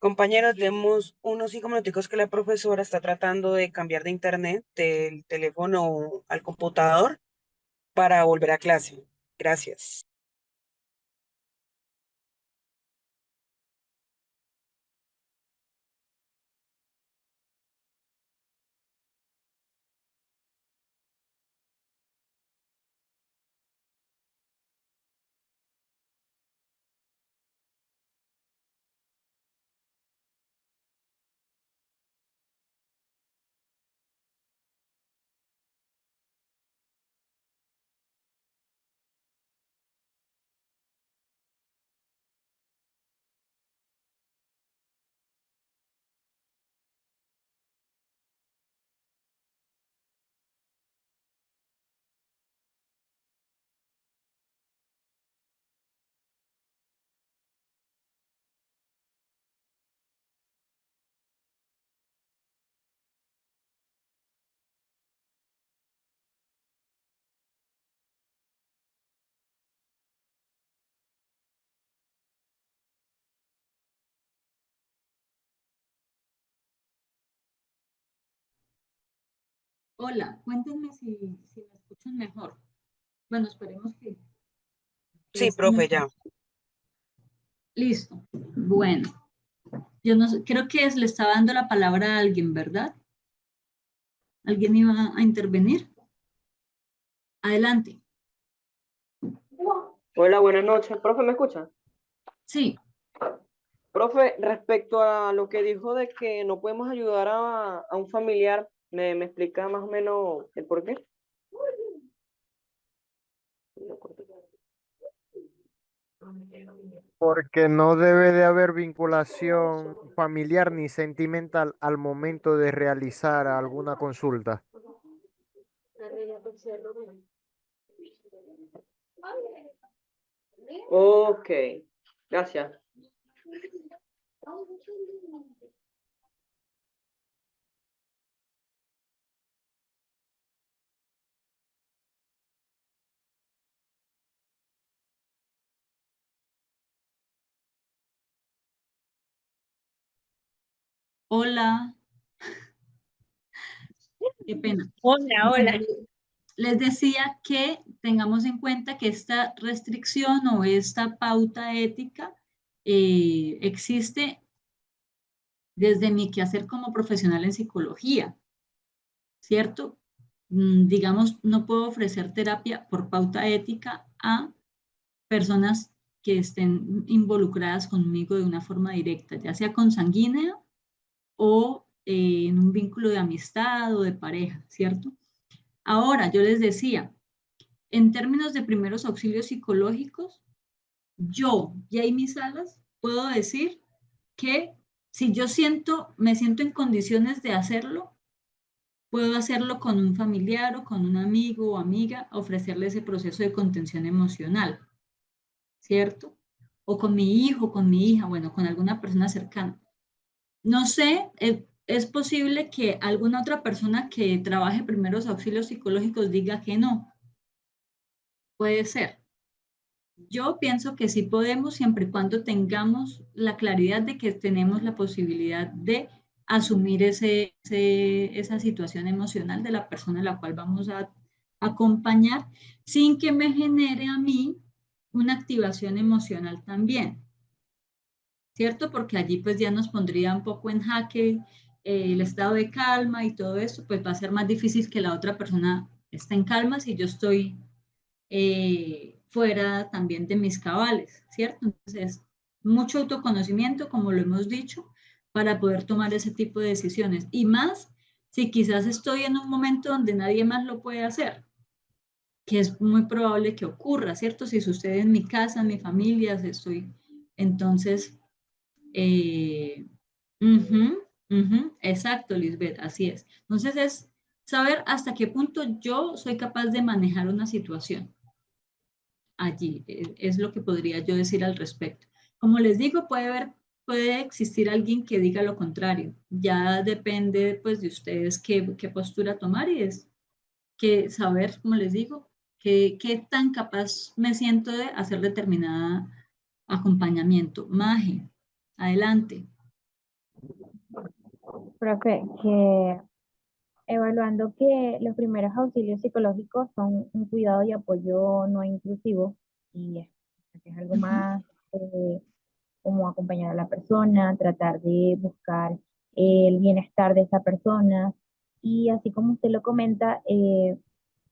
Compañeros, demos unos 5 minuticos que la profesora está tratando de cambiar de internet del teléfono al computador para volver a clase. Gracias. Hola, cuéntenme si me escuchan mejor. Bueno, esperemos que Sí, estén profe, mejor. ya. Listo. Bueno, yo no sé, creo que le estaba dando la palabra a alguien, ¿verdad? ¿Alguien iba a intervenir? Adelante. Hola, buenas noches. Profe, ¿me escucha? Sí, Profe, respecto a lo que dijo de que no podemos ayudar a un familiar, ¿me explica más o menos el por qué? Porque no debe de haber vinculación familiar ni sentimental al momento de realizar alguna consulta. Ok, gracias. hola, qué pena. Hola, Bueno, hola. les decía que tengamos en cuenta que esta restricción o esta pauta ética existe desde mi quehacer como profesional en psicología, ¿cierto? Digamos, no puedo ofrecer terapia por pauta ética a personas que estén involucradas conmigo de una forma directa, ya sea consanguínea o en un vínculo de amistad o de pareja, ¿cierto? Ahora, yo les decía, en términos de primeros auxilios psicológicos, yo y ahí mis alas puedo decir que si yo me siento en condiciones de hacerlo, puedo hacerlo con un familiar o con un amigo o amiga, ofrecerle ese proceso de contención emocional, ¿cierto? O con mi hijo, con mi hija, bueno, con alguna persona cercana. No sé, es posible que alguna otra persona que trabaje primeros auxilios psicológicos diga que no. Puede ser. Yo pienso que sí podemos siempre y cuando tengamos la claridad de que tenemos la posibilidad de asumir esa situación emocional de la persona a la cual vamos a acompañar sin que me genere a mí una activación emocional también, ¿cierto? Porque allí pues ya nos pondría un poco en jaque el estado de calma y todo eso, pues va a ser más difícil que la otra persona esté en calma si yo estoy fuera también de mis cabales, ¿cierto? Entonces, mucho autoconocimiento, como lo hemos dicho, para poder tomar ese tipo de decisiones. Y más si quizás estoy en un momento donde nadie más lo puede hacer, que es muy probable que ocurra, ¿cierto? Si sucede en mi casa, en mi familia, si estoy, entonces, eh, ujú, exacto, Lisbeth, así es. Entonces es saber hasta qué punto yo soy capaz de manejar una situación allí, es lo que podría yo decir al respecto. Como les digo, puede existir alguien que diga lo contrario, ya depende pues de ustedes qué postura tomar y es que saber, como les digo, qué tan capaz me siento de hacer determinada acompañamiento. Maje, adelante. Profe, que evaluando que los primeros auxilios psicológicos son un cuidado y apoyo no intrusivo y es algo Ujú, más como acompañar a la persona, tratar de buscar el bienestar de esa persona y así como usted lo comenta,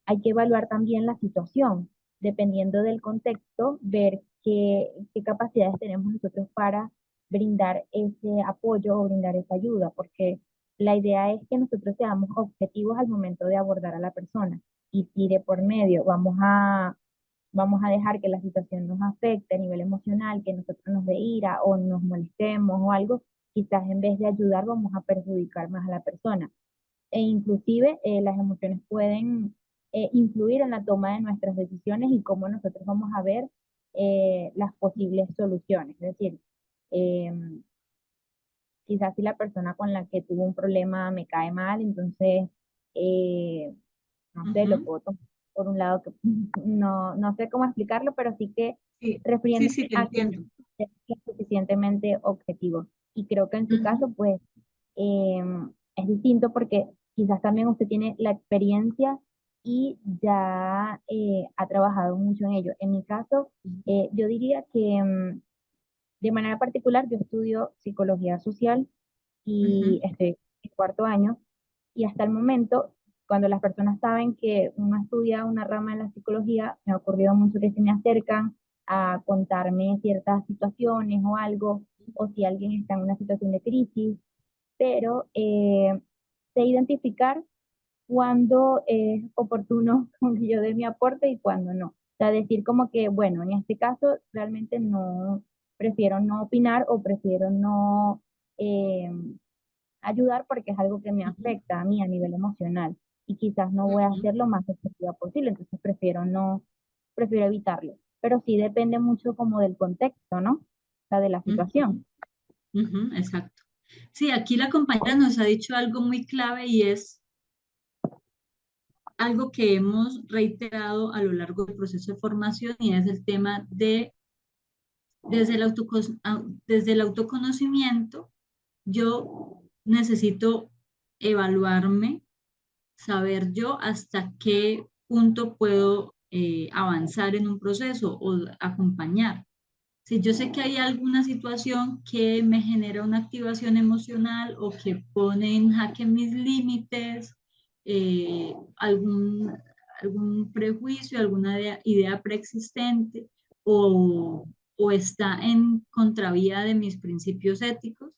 hay que evaluar también la situación, dependiendo del contexto, ver qué capacidades tenemos nosotros para brindar ese apoyo o brindar esa ayuda, porque la idea es que nosotros seamos objetivos al momento de abordar a la persona. Y si de por medio vamos a dejar que la situación nos afecte a nivel emocional, que nosotros nos dé ira o nos molestemos o algo, quizás en vez de ayudar vamos a perjudicar más a la persona e inclusive las emociones pueden influir en la toma de nuestras decisiones y cómo nosotros vamos a ver las posibles soluciones. Es decir, eh, quizás si la persona con la que tuvo un problema me cae mal, entonces, no sé, lo ujú. puedo tomar por un lado que no sé cómo explicarlo, pero sí que Sí, sí, refiriéndome sí, te a que entiendo. es suficientemente objetivo. Y creo que en su Ujú, caso, pues, eh, es distinto porque quizás también usted tiene la experiencia y ya ha trabajado mucho en ello. En mi caso, yo diría que de manera particular yo estudio psicología social y ujú, estoy en cuarto año y hasta el momento, cuando las personas saben que uno estudia una rama de la psicología, me ha ocurrido mucho que se me acercan a contarme ciertas situaciones o algo, o si alguien está en una situación de crisis, pero sé identificar cuándo es oportuno como que yo dé mi aporte y cuándo no. O sea, decir como que, bueno, en este caso realmente no, prefiero no opinar o prefiero no eh, ayudar porque es algo que me ujú, afecta a mí a nivel emocional y quizás no voy a ujú, hacer lo más efectiva posible, entonces prefiero evitarlo. Pero sí depende mucho como del contexto, ¿no? O sea, de la ujú, situación. ujú, exacto. Sí, aquí la compañera nos ha dicho algo muy clave y es algo que hemos reiterado a lo largo del proceso de formación y es el tema de desde el autoconocimiento, yo necesito evaluarme, saber yo hasta qué punto puedo avanzar en un proceso o acompañar. Si yo sé que hay alguna situación que me genera una activación emocional o que pone en jaque mis límites, eh, algún, algún prejuicio, alguna idea preexistente o está en contravía de mis principios éticos,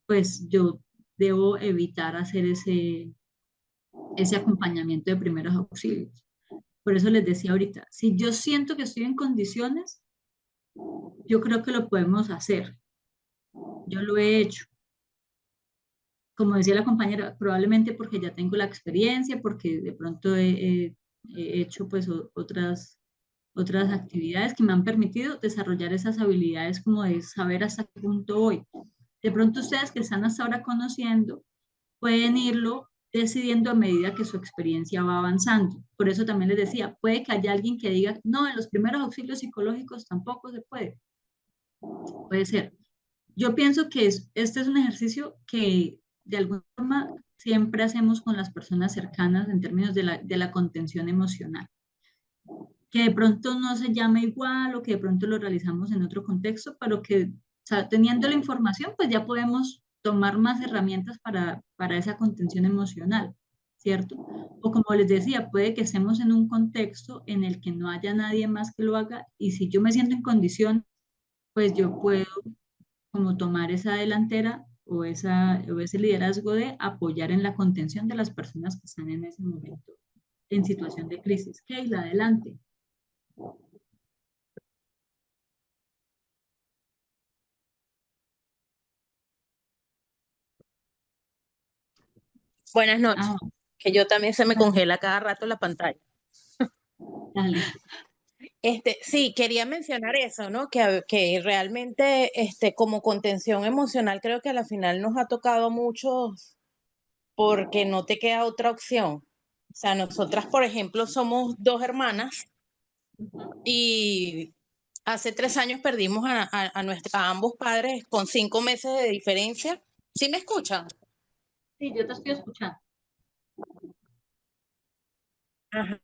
pues yo debo evitar hacer ese acompañamiento de primeros auxilios. Por eso les decía ahorita, si yo siento que estoy en condiciones, yo creo que lo podemos hacer. Yo lo he hecho. Como decía la compañera, probablemente porque ya tengo la experiencia, porque de pronto he hecho pues otras actividades que me han permitido desarrollar esas habilidades como de saber hasta qué punto voy. De pronto ustedes que están hasta ahora conociendo, pueden irlo decidiendo a medida que su experiencia va avanzando. Por eso también les decía, puede que haya alguien que diga, no, en los primeros auxilios psicológicos tampoco se puede. Puede ser. Yo pienso que este es un ejercicio que de alguna forma siempre hacemos con las personas cercanas en términos de la contención emocional, que de pronto no se llama igual o que de pronto lo realizamos en otro contexto, pero que teniendo la información, pues ya podemos tomar más herramientas para esa contención emocional, ¿cierto? O como les decía, puede que estemos en un contexto en el que no haya nadie más que lo haga y si yo me siento en condición, pues yo puedo como tomar esa delantera o ese liderazgo de apoyar en la contención de las personas que están en ese momento en situación de crisis. Keila, adelante. Buenas noches, Ah, que yo también se me congela cada rato la pantalla. dale. Sí, quería mencionar eso, ¿no? Que realmente como contención emocional creo que a la final nos ha tocado a muchos porque no te queda otra opción. O sea, nosotras, por ejemplo, somos dos hermanas y hace 3 años perdimos a ambos padres con 5 meses de diferencia. ¿Sí me escuchan? Sí, yo te estoy escuchando. Ajá.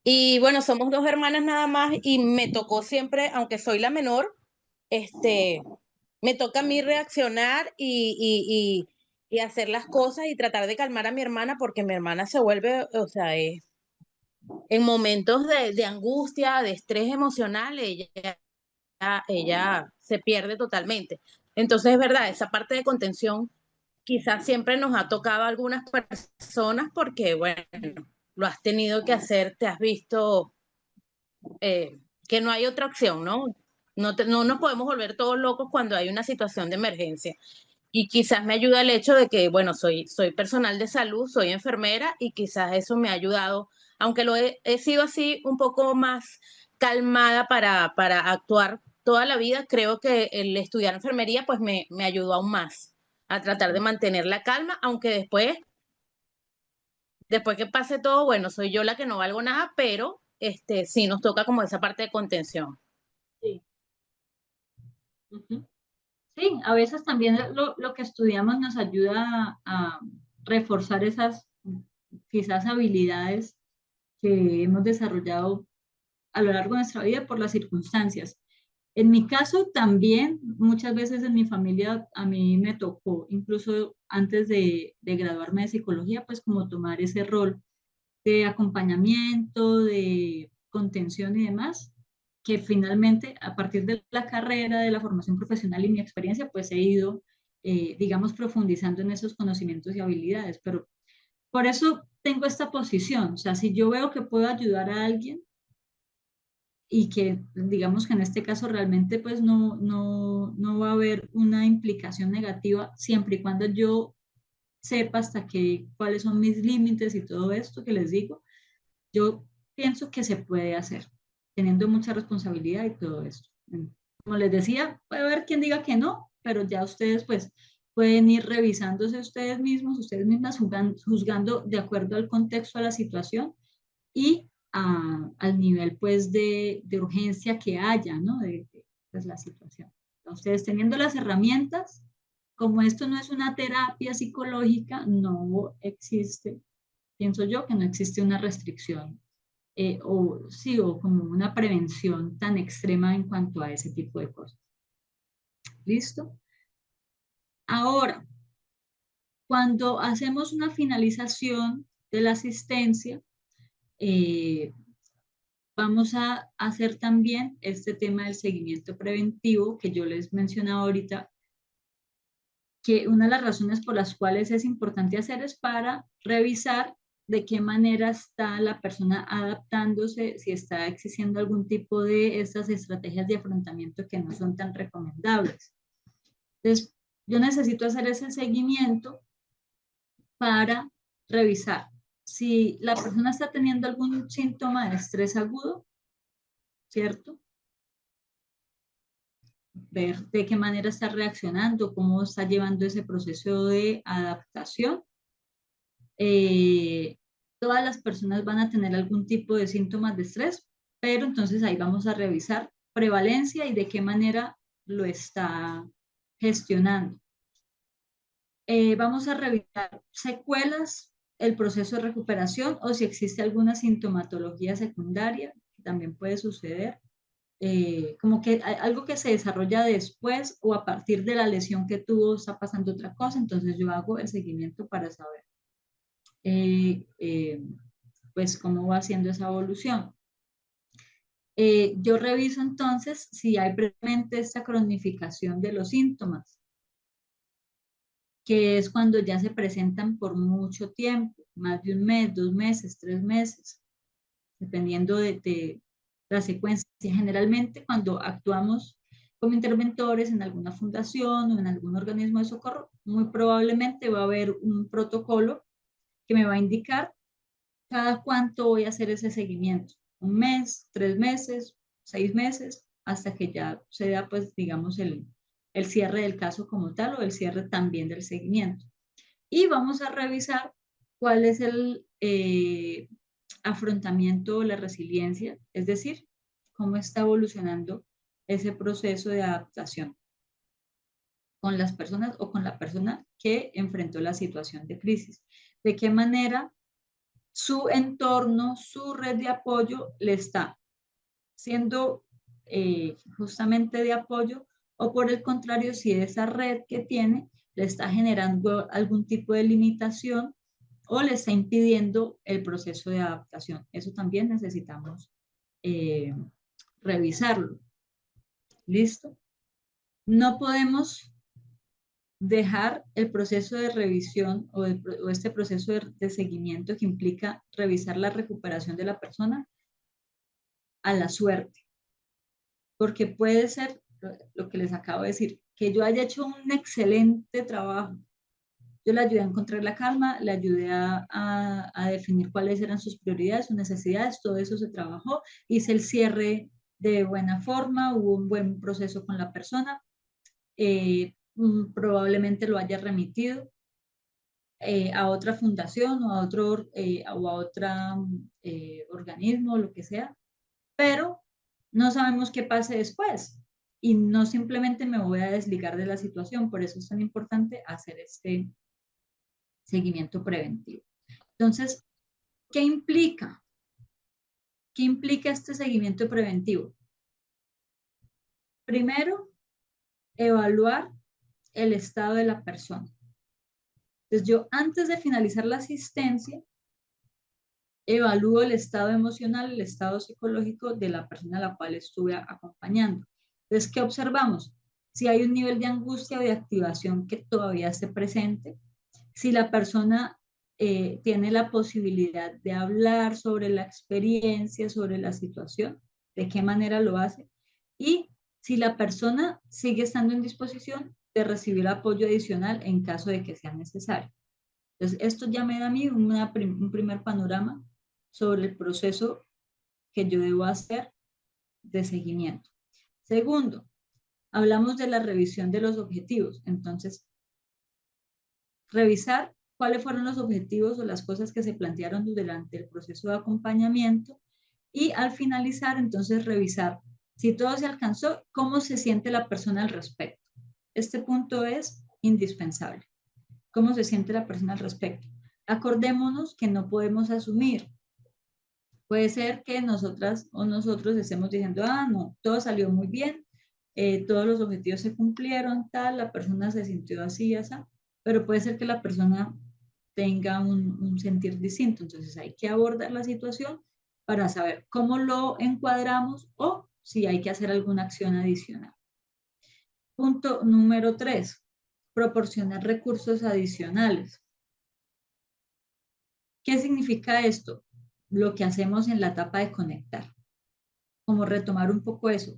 Y bueno, somos dos hermanas nada más y me tocó siempre, aunque soy la menor, me toca a mí reaccionar y hacer las cosas y tratar de calmar a mi hermana porque mi hermana se vuelve, o sea, en momentos de angustia, de estrés emocional, ella se pierde totalmente. Entonces, es verdad, esa parte de contención quizás siempre nos ha tocado a algunas personas porque, bueno, lo has tenido que hacer, te has visto que no hay otra opción, ¿no? No nos podemos volver todos locos cuando hay una situación de emergencia. Y quizás me ayuda el hecho de que, bueno, soy personal de salud, soy enfermera y quizás eso me ha ayudado, aunque he sido así un poco más calmada para actuar toda la vida, creo que el estudiar enfermería pues me ayudó aún más a tratar de mantener la calma, aunque después que pase todo, bueno, soy yo la que no valgo nada, pero sí nos toca como esa parte de contención. Sí. Ujú. Sí, a veces también lo que estudiamos nos ayuda a reforzar esas quizás habilidades que hemos desarrollado a lo largo de nuestra vida por las circunstancias. En mi caso también, muchas veces en mi familia a mí me tocó, incluso antes de graduarme de psicología, pues como tomar ese rol de acompañamiento, de contención y demás, que finalmente a partir de la carrera, de la formación profesional y mi experiencia, pues he ido, digamos, profundizando en esos conocimientos y habilidades. Pero por eso tengo esta posición, o sea, si yo veo que puedo ayudar a alguien y que digamos que en este caso realmente pues no va a haber una implicación negativa siempre y cuando yo sepa hasta cuáles son mis límites y todo esto que les digo, yo pienso que se puede hacer, teniendo mucha responsabilidad y todo esto. Como les decía, puede haber quien diga que no, pero ya ustedes pues pueden ir revisándose ustedes mismos, ustedes mismas juzgando de acuerdo al contexto, a la situación y al nivel pues de urgencia que haya, ¿no? Pues, la situación. Ustedes teniendo las herramientas, como esto no es una terapia psicológica, no existe, pienso yo que no existe una restricción o sí, o como una prevención tan extrema en cuanto a ese tipo de cosas. ¿Listo? Ahora, cuando hacemos una finalización de la asistencia, eh, vamos a hacer también este tema del seguimiento preventivo que yo les mencionaba ahorita, que una de las razones por las cuales es importante hacer es para revisar de qué manera está la persona adaptándose, si está existiendo algún tipo de estas estrategias de afrontamiento que no son tan recomendables. Entonces, yo necesito hacer ese seguimiento para revisar si la persona está teniendo algún síntoma de estrés agudo, ¿cierto? Ver de qué manera está reaccionando, cómo está llevando ese proceso de adaptación. Todas las personas van a tener algún tipo de síntomas de estrés, pero entonces ahí vamos a revisar prevalencia y de qué manera lo está gestionando. Vamos a revisar secuelas, el proceso de recuperación o si existe alguna sintomatología secundaria, que también puede suceder. Como que algo que se desarrolla después o a partir de la lesión que tuvo está pasando otra cosa, entonces yo hago el seguimiento para saber pues cómo va haciendo esa evolución. Yo reviso entonces si hay previamente esta cronificación de los síntomas, que es cuando ya se presentan por mucho tiempo, más de un mes, 2 meses, 3 meses, dependiendo de la secuencia. Generalmente cuando actuamos como interventores en alguna fundación o en algún organismo de socorro, muy probablemente va a haber un protocolo que me va a indicar cada cuánto voy a hacer ese seguimiento. 1 mes, 3 meses, 6 meses, hasta que ya se da, pues, digamos, el cierre del caso como tal o el cierre también del seguimiento. Y vamos a revisar cuál es el afrontamiento o la resiliencia, es decir, cómo está evolucionando ese proceso de adaptación con las personas o con la persona que enfrentó la situación de crisis. De qué manera su entorno, su red de apoyo le está siendo justamente de apoyo, o por el contrario, si esa red que tiene le está generando algún tipo de limitación o le está impidiendo el proceso de adaptación. Eso también necesitamos revisarlo. ¿Listo? No podemos dejar el proceso de revisión o este proceso de seguimiento que implica revisar la recuperación de la persona a la suerte, porque puede ser lo que les acabo de decir, que yo haya hecho un excelente trabajo. Yo le ayudé a encontrar la calma, le ayudé a definir cuáles eran sus prioridades, sus necesidades, todo eso se trabajó, hice el cierre de buena forma, hubo un buen proceso con la persona, probablemente lo haya remitido a otra fundación o a otro organismo, lo que sea, pero no sabemos qué pase después y no simplemente me voy a desligar de la situación. Por eso es tan importante hacer este seguimiento preventivo. Entonces, ¿qué implica? ¿Qué implica este seguimiento preventivo? Primero, evaluar el estado de la persona. Entonces, yo antes de finalizar la asistencia, evalúo el estado emocional, el estado psicológico de la persona a la cual estuve acompañando. Entonces, ¿qué observamos? Si hay un nivel de angustia o de activación que todavía esté presente, si la persona tiene la posibilidad de hablar sobre la experiencia, sobre la situación, de qué manera lo hace, y si la persona sigue estando en disposición de recibir apoyo adicional en caso de que sea necesario. Entonces, esto ya me da a mí un primer panorama sobre el proceso que yo debo hacer de seguimiento. Segundo, hablamos de la revisión de los objetivos. Entonces, revisar cuáles fueron los objetivos o las cosas que se plantearon durante el proceso de acompañamiento y al finalizar, entonces, revisar si todo se alcanzó, cómo se siente la persona al respecto. Este punto es indispensable. ¿Cómo se siente la persona al respecto? Acordémonos que no podemos asumir. Puede ser que nosotras o nosotros estemos diciendo, no, todo salió muy bien, todos los objetivos se cumplieron, tal, la persona se sintió así, así, pero puede ser que la persona tenga un sentir distinto. Entonces hay que abordar la situación para saber cómo lo encuadramos o si hay que hacer alguna acción adicional. Punto número 3, proporcionar recursos adicionales. ¿Qué significa esto? Lo que hacemos en la etapa de conectar. Como retomar un poco eso,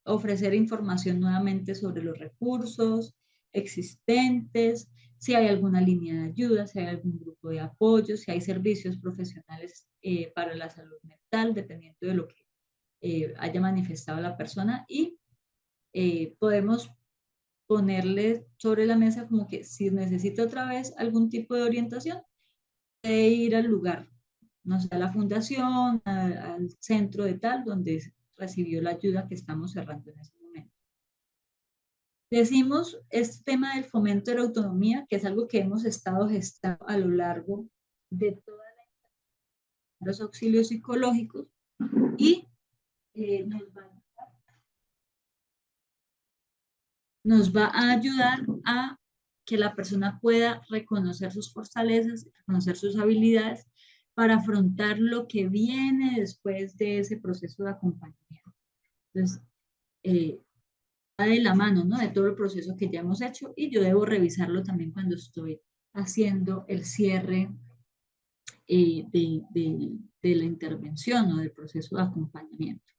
ofrecer información nuevamente sobre los recursos existentes, si hay alguna línea de ayuda, si hay algún grupo de apoyo, si hay servicios profesionales para la salud mental, dependiendo de lo que haya manifestado la persona, y podemos ponerle sobre la mesa como que si necesita otra vez algún tipo de orientación, puede ir al lugar, no sé, a la fundación, al centro de tal, donde recibió la ayuda que estamos cerrando en ese momento. Decimos este tema del fomento de la autonomía, que es algo que hemos estado gestando a lo largo de todos los auxilios psicológicos y nos va a ayudar a que la persona pueda reconocer sus fortalezas, reconocer sus habilidades para afrontar lo que viene después de ese proceso de acompañamiento. Entonces, va de la mano, ¿no? De todo el proceso que ya hemos hecho y yo debo revisarlo también cuando estoy haciendo el cierre de la intervención o del proceso de acompañamiento.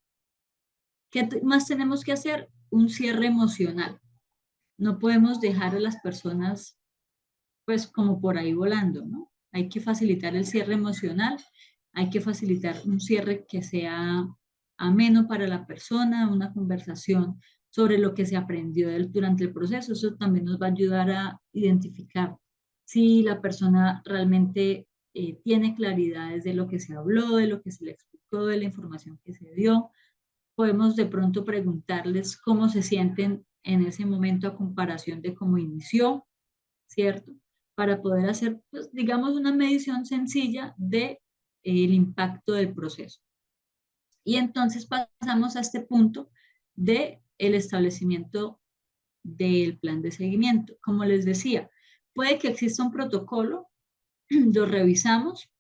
¿Qué más tenemos que hacer? Un cierre emocional. No podemos dejar a las personas pues como por ahí volando, ¿no? Hay que facilitar el cierre emocional, hay que facilitar un cierre que sea ameno para la persona, una conversación sobre lo que se aprendió durante el proceso. Eso también nos va a ayudar a identificar si la persona realmente tiene claridades de lo que se habló, de lo que se le explicó, de la información que se dio. Podemos de pronto preguntarles cómo se sienten en ese momento a comparación de cómo inició, ¿cierto? Para poder hacer, pues, digamos, una medición sencilla de, el impacto del proceso. Y entonces pasamos a este punto de el establecimiento del plan de seguimiento. Como les decía, puede que exista un protocolo, lo revisamos,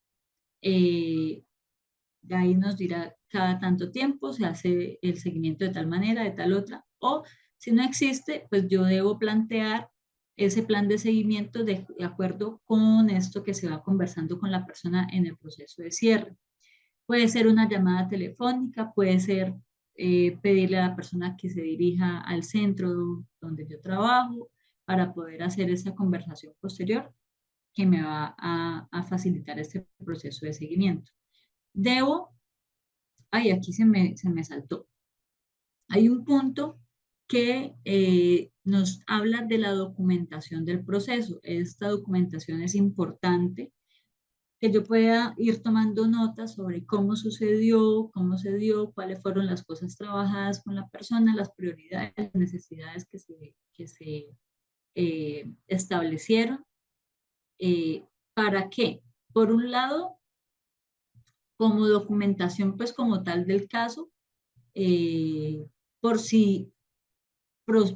de ahí nos dirá cada tanto tiempo se hace el seguimiento de tal manera, de tal otra, o si no existe, pues yo debo plantear ese plan de seguimiento de acuerdo con esto que se va conversando con la persona en el proceso de cierre. Puede ser una llamada telefónica, puede ser pedirle a la persona que se dirija al centro donde yo trabajo para poder hacer esa conversación posterior que me va a facilitar este proceso de seguimiento. Debo, ay, aquí se me saltó. Hay un punto que nos habla de la documentación del proceso. Esta documentación es importante, que yo pueda ir tomando notas sobre cómo sucedió, cómo se dio, cuáles fueron las cosas trabajadas con la persona, las prioridades, las necesidades que se establecieron. ¿Para qué? Por un lado, como documentación, pues como tal del caso, por si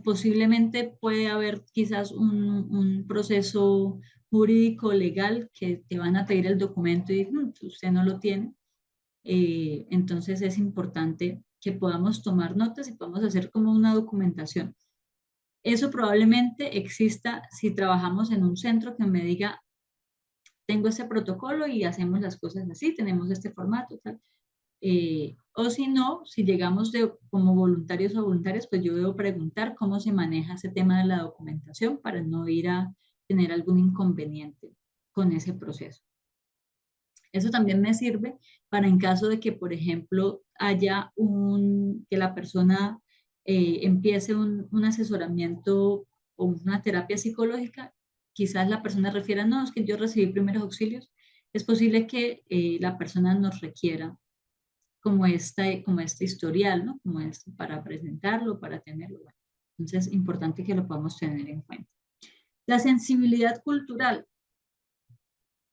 posiblemente puede haber quizás un proceso jurídico legal que te van a pedir el documento y usted no lo tiene. Entonces es importante que podamos tomar notas y podamos hacer como una documentación. Eso probablemente exista si trabajamos en un centro que me diga, tengo este protocolo y hacemos las cosas así, tenemos este formato, tal. O si no, si llegamos como voluntarios o voluntarias, pues yo debo preguntar cómo se maneja ese tema de la documentación para no ir a tener algún inconveniente con ese proceso. Eso también me sirve para en caso de que, por ejemplo, haya que la persona empiece un asesoramiento o una terapia psicológica, quizás la persona refiera, no, es que yo recibí primeros auxilios, es posible que la persona nos requiera como este historial, ¿no? Como este para presentarlo, para tenerlo. Bueno, entonces, es importante que lo podamos tener en cuenta. La sensibilidad cultural.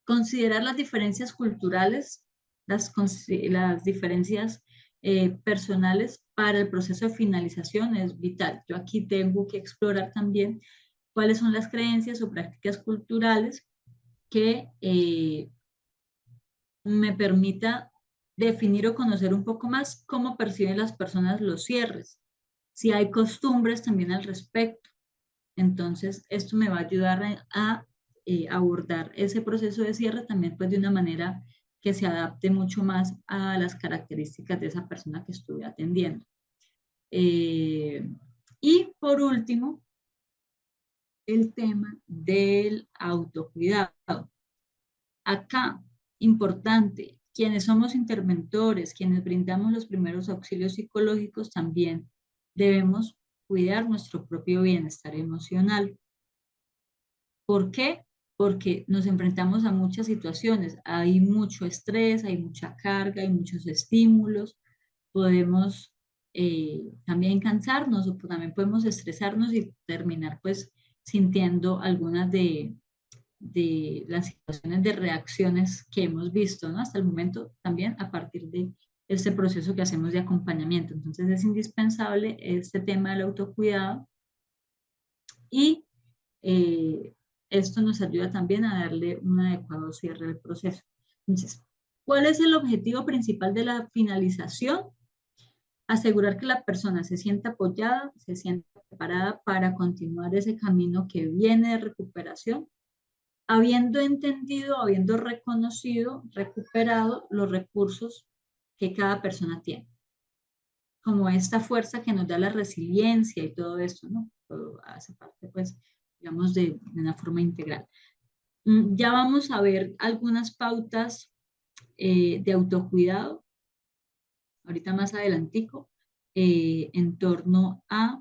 Considerar las diferencias culturales, las diferencias personales para el proceso de finalización es vital. Yo aquí tengo que explorar también cuáles son las creencias o prácticas culturales que me permita definir o conocer un poco más cómo perciben las personas los cierres, si hay costumbres también al respecto. Entonces, esto me va a ayudar a abordar ese proceso de cierre también pues de una manera que se adapte mucho más a las características de esa persona que estuve atendiendo. Y por último, el tema del autocuidado. Acá, importante, quienes somos interventores, quienes brindamos los primeros auxilios psicológicos, también debemos cuidar nuestro propio bienestar emocional. ¿Por qué? Porque nos enfrentamos a muchas situaciones. Hay mucho estrés, hay mucha carga, hay muchos estímulos. Podemos también cansarnos o también podemos estresarnos y terminar pues sintiendo algunas de las situaciones de reacciones que hemos visto, ¿no? Hasta el momento también a partir de este proceso que hacemos de acompañamiento. Entonces es indispensable este tema del autocuidado y esto nos ayuda también a darle un adecuado cierre al proceso. Entonces, ¿cuál es el objetivo principal de la finalización? asegurar que la persona se sienta apoyada, se sienta preparada para continuar ese camino que viene de recuperación, habiendo entendido, habiendo reconocido, recuperado los recursos que cada persona tiene, como esta fuerza que nos da la resiliencia y todo esto, ¿no? Todo hace parte, pues, digamos, de una forma integral. Ya vamos a ver algunas pautas de autocuidado, ahorita más adelantico, en torno a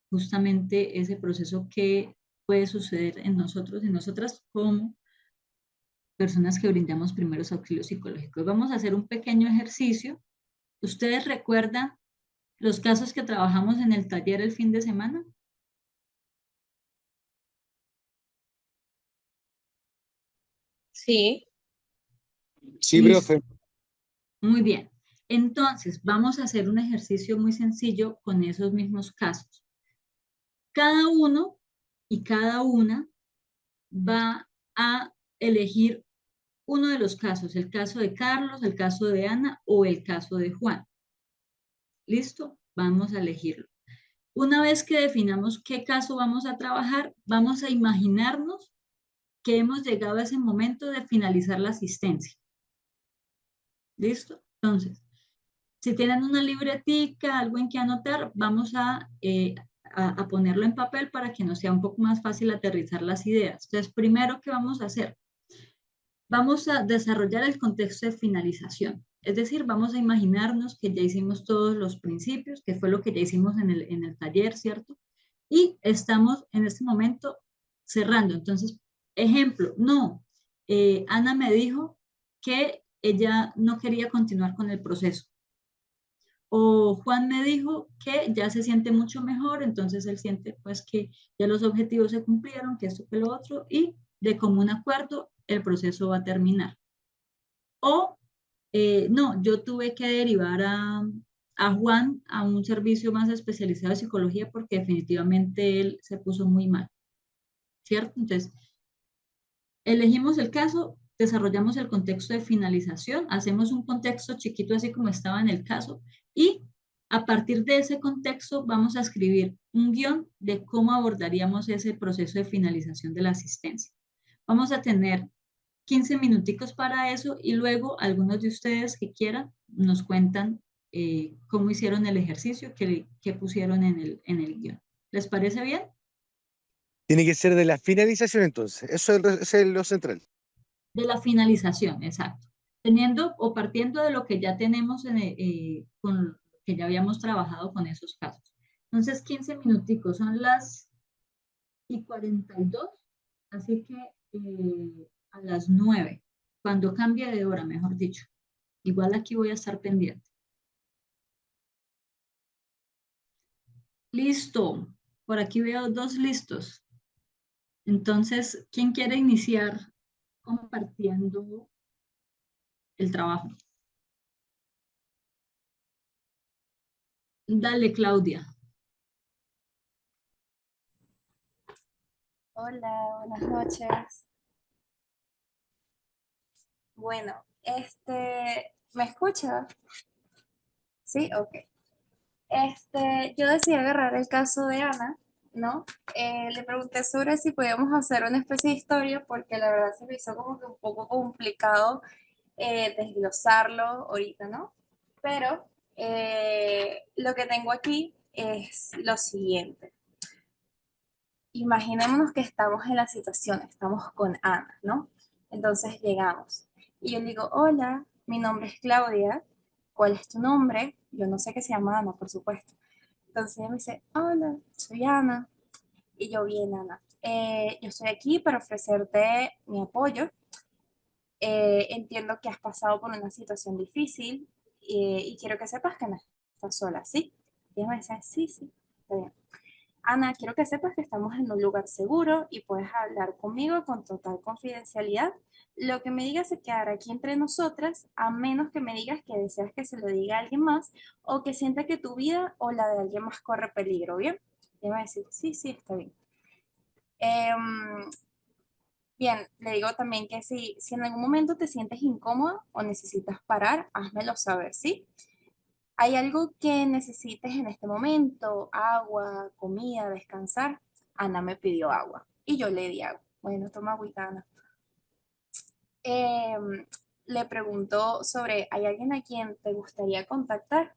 justamente ese proceso que puede suceder en nosotros y nosotras como personas que brindamos primeros auxilios psicológicos. Vamos a hacer un pequeño ejercicio. ¿Ustedes recuerdan los casos que trabajamos en el taller el fin de semana? Sí. Sí, Listo. profe. Muy bien. Entonces, vamos a hacer un ejercicio muy sencillo con esos mismos casos. Cada uno y cada una va a elegir uno de los casos, el caso de Carlos, el caso de Ana o el caso de Juan. ¿Listo? Vamos a elegirlo. Una vez que definamos qué caso vamos a trabajar, vamos a imaginarnos que hemos llegado a ese momento de finalizar la asistencia. ¿Listo? Entonces, si tienen una libretica, algo en que anotar, vamos a ponerlo en papel para que nos sea un poco más fácil aterrizar las ideas. Entonces, primero, ¿qué vamos a hacer? Vamos a desarrollar el contexto de finalización. Es decir, vamos a imaginarnos que ya hicimos todos los principios, que fue lo que ya hicimos en el taller, ¿cierto? Y estamos en este momento cerrando. Entonces, ejemplo, no, Ana me dijo que ella no quería continuar con el proceso. O Juan me dijo que ya se siente mucho mejor, entonces él siente pues que ya los objetivos se cumplieron, que esto, que lo otro, y de común acuerdo el proceso va a terminar. O no, yo tuve que derivar a Juan a un servicio más especializado de psicología porque definitivamente él se puso muy mal, ¿cierto? Entonces, elegimos el caso, desarrollamos el contexto de finalización, hacemos un contexto chiquito así como estaba en el caso y a partir de ese contexto vamos a escribir un guión de cómo abordaríamos ese proceso de finalización de la asistencia. Vamos a tener 15 minuticos para eso y luego algunos de ustedes que quieran nos cuentan cómo hicieron el ejercicio que pusieron en el guión. ¿Les parece bien? Tiene que ser de la finalización entonces. Eso es lo central. De la finalización, exacto. Teniendo o partiendo de lo que ya tenemos, con que ya habíamos trabajado con esos casos. Entonces, 15 minuticos, son las y 42, así que a las 9, cuando cambie de hora, mejor dicho. Igual aquí voy a estar pendiente. Listo, por aquí veo 2 listos. Entonces, ¿quién quiere iniciar compartiendo el trabajo? Dale, Claudia. Hola, buenas noches. Bueno, ¿me escucha? Sí, ok. Yo decidí agarrar el caso de Ana, ¿no? Le pregunté sobre si podíamos hacer una especie de historia porque la verdad se me hizo como que un poco complicado desglosarlo ahorita, ¿no? Pero lo que tengo aquí es lo siguiente. Imaginémonos que estamos en la situación, estamos con Ana, ¿no? Entonces llegamos y yo le digo, hola, mi nombre es Claudia, ¿cuál es tu nombre? Yo no sé qué se llama Ana, por supuesto. Entonces ella me dice, hola, soy Ana. Y yo, bien, Ana, yo estoy aquí para ofrecerte mi apoyo. Entiendo que has pasado por una situación difícil y quiero que sepas que no estás sola, ¿sí? Y ella me dice, sí, sí, está bien. Ana, quiero que sepas que estamos en un lugar seguro y puedes hablar conmigo con total confidencialidad. Lo que me digas se quedará aquí entre nosotras, a menos que me digas que deseas que se lo diga a alguien más o que sienta que tu vida o la de alguien más corre peligro, ¿bien? Y me va a decir, sí, sí, está bien. Bien, le digo también que si en algún momento te sientes incómoda o necesitas parar, házmelo saber, ¿sí? ¿Hay algo que necesites en este momento? Agua, comida, descansar. Ana me pidió agua y yo le di agua. Bueno, toma agüita, Ana. Le preguntó sobre, ¿hay alguien a quien te gustaría contactar?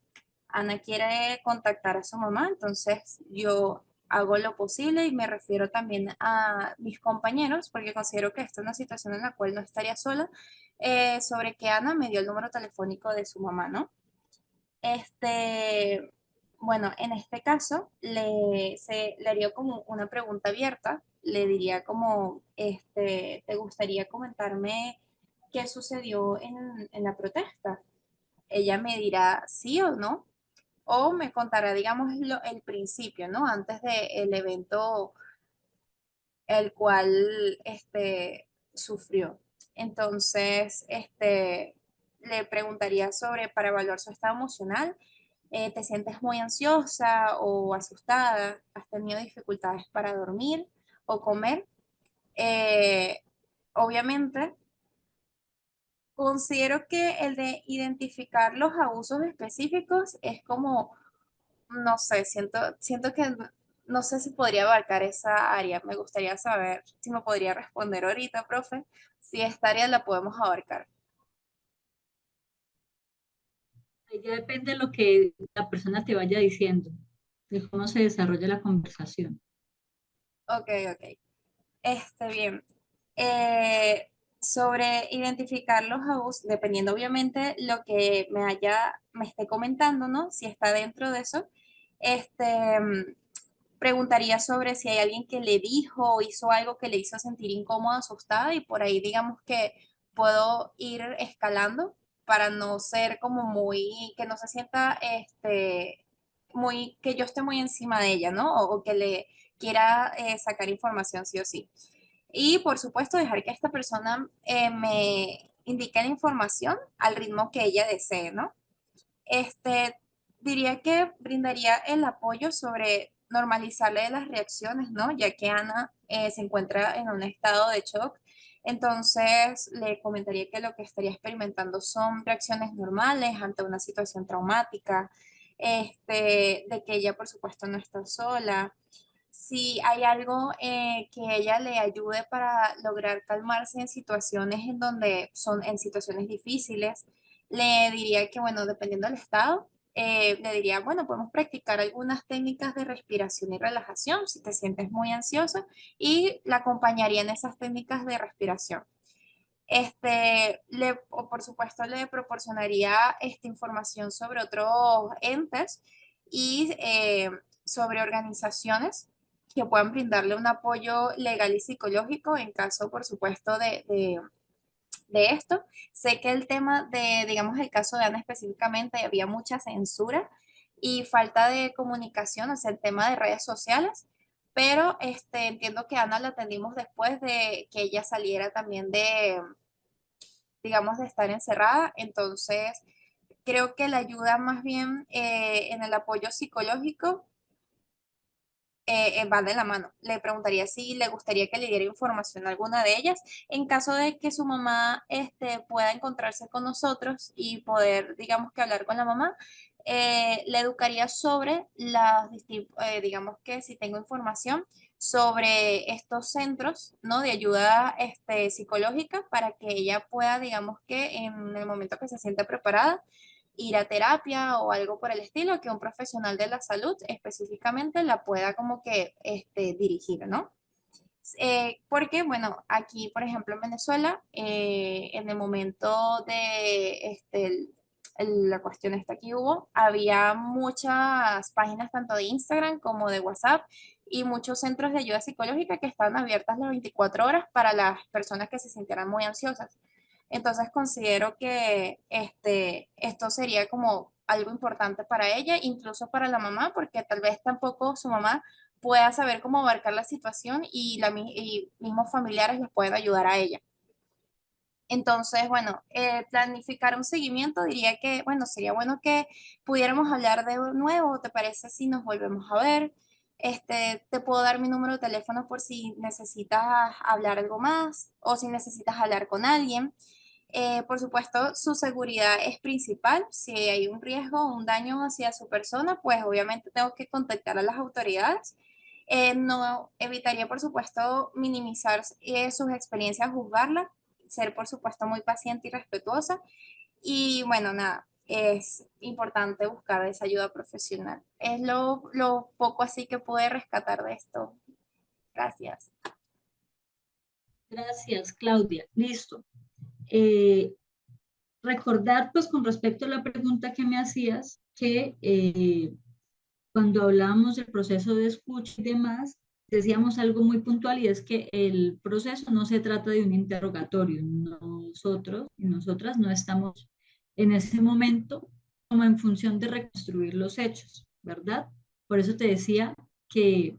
Ana quiere contactar a su mamá, entonces yo hago lo posible y me refiero también a mis compañeros, porque considero que esta es una situación en la cual no estaría sola, sobre que Ana me dio el número telefónico de su mamá, ¿no? Bueno, en este caso le haría como una pregunta abierta, le diría como, ¿te gustaría comentarme qué sucedió en la protesta? Ella me dirá sí o no, o me contará, digamos, el principio, ¿no? Antes del evento el cual sufrió. Entonces, le preguntaría sobre, para evaluar su estado emocional, ¿te sientes muy ansiosa o asustada? ¿Has tenido dificultades para dormir o comer? Eh, Obviamente, considero que el de identificar los abusos específicos es como, no sé, siento que no sé si podría abarcar esa área. Me gustaría saber si me podría responder ahorita, profe, si esta área la podemos abarcar. Ahí ya depende de lo que la persona te vaya diciendo, de cómo se desarrolla la conversación. Ok, ok. Bien. Eh, Sobre identificar los abusos, dependiendo obviamente lo que me esté comentando, ¿no? Si está dentro de eso, preguntaría sobre si hay alguien que le dijo o hizo algo que le hizo sentir incómoda, asustada, y por ahí digamos que puedo ir escalando para no ser como muy, que no se sienta muy, que yo esté muy encima de ella, ¿no? O que le quiera sacar información sí o sí. Y por supuesto dejar que esta persona me indique la información al ritmo que ella desee, ¿no? Este, Diría que brindaría el apoyo sobre normalizarle las reacciones, ¿no? Ya que Ana se encuentra en un estado de shock. Entonces, le comentaría que lo que estaría experimentando son reacciones normales ante una situación traumática, de que ella, por supuesto, no está sola. Si hay algo que ella le ayude para lograr calmarse en situaciones en donde son en situaciones difíciles, le diría que, bueno, dependiendo del estado, le diría, bueno, podemos practicar algunas técnicas de respiración y relajación si te sientes muy ansiosa y la acompañaría en esas técnicas de respiración. O por supuesto, le proporcionaría esta información sobre otros entes y sobre organizaciones que puedan brindarle un apoyo legal y psicológico en caso, por supuesto, de esto. Sé que el tema de, digamos, el caso de Ana específicamente, había mucha censura y falta de comunicación, o sea, el tema de redes sociales, pero entiendo que a Ana la atendimos después de que ella saliera también de, digamos, de estar encerrada. Entonces, creo que la ayuda más bien en el apoyo psicológico va de la mano. Le preguntaría si le gustaría que le diera información a alguna de ellas, en caso de que su mamá pueda encontrarse con nosotros y poder, digamos, que hablar con la mamá. Le educaría sobre digamos que si tengo información sobre estos centros, ¿no? De ayuda psicológica para que ella pueda, digamos que en el momento que se sienta preparada, ir a terapia o algo por el estilo, que un profesional de la salud específicamente la pueda como que dirigir, ¿no? Porque, bueno, aquí, por ejemplo, en Venezuela, en el momento de la cuestión esta que hubo, había muchas páginas tanto de Instagram como de WhatsApp y muchos centros de ayuda psicológica que estaban abiertas las 24 horas para las personas que se sintieran muy ansiosas. Entonces considero que esto sería como algo importante para ella, incluso para la mamá, porque tal vez tampoco su mamá pueda saber cómo abarcar la situación y, y mismos familiares les pueden ayudar a ella. Entonces, bueno, planificar un seguimiento, diría que, bueno, sería bueno que pudiéramos hablar de nuevo. ¿Te parece si nos volvemos a ver? Te puedo dar mi número de teléfono por si necesitas hablar algo más o si necesitas hablar con alguien. Por supuesto, su seguridad es principal. Si hay un riesgo o un daño hacia su persona, pues obviamente tengo que contactar a las autoridades. No evitaría, por supuesto, minimizar sus experiencias, juzgarla, ser, por supuesto, muy paciente y respetuosa. Y bueno, nada, es importante buscar esa ayuda profesional. Es lo poco así que pude rescatar de esto. Gracias. Gracias, Claudia. Listo. Eh, recordar, pues con respecto a la pregunta que me hacías, que cuando hablábamos del proceso de escucha y demás, decíamos algo muy puntual y es que el proceso no se trata de un interrogatorio. Nosotros y nosotras no estamos en ese momento como en función de reconstruir los hechos, ¿verdad? Por eso te decía que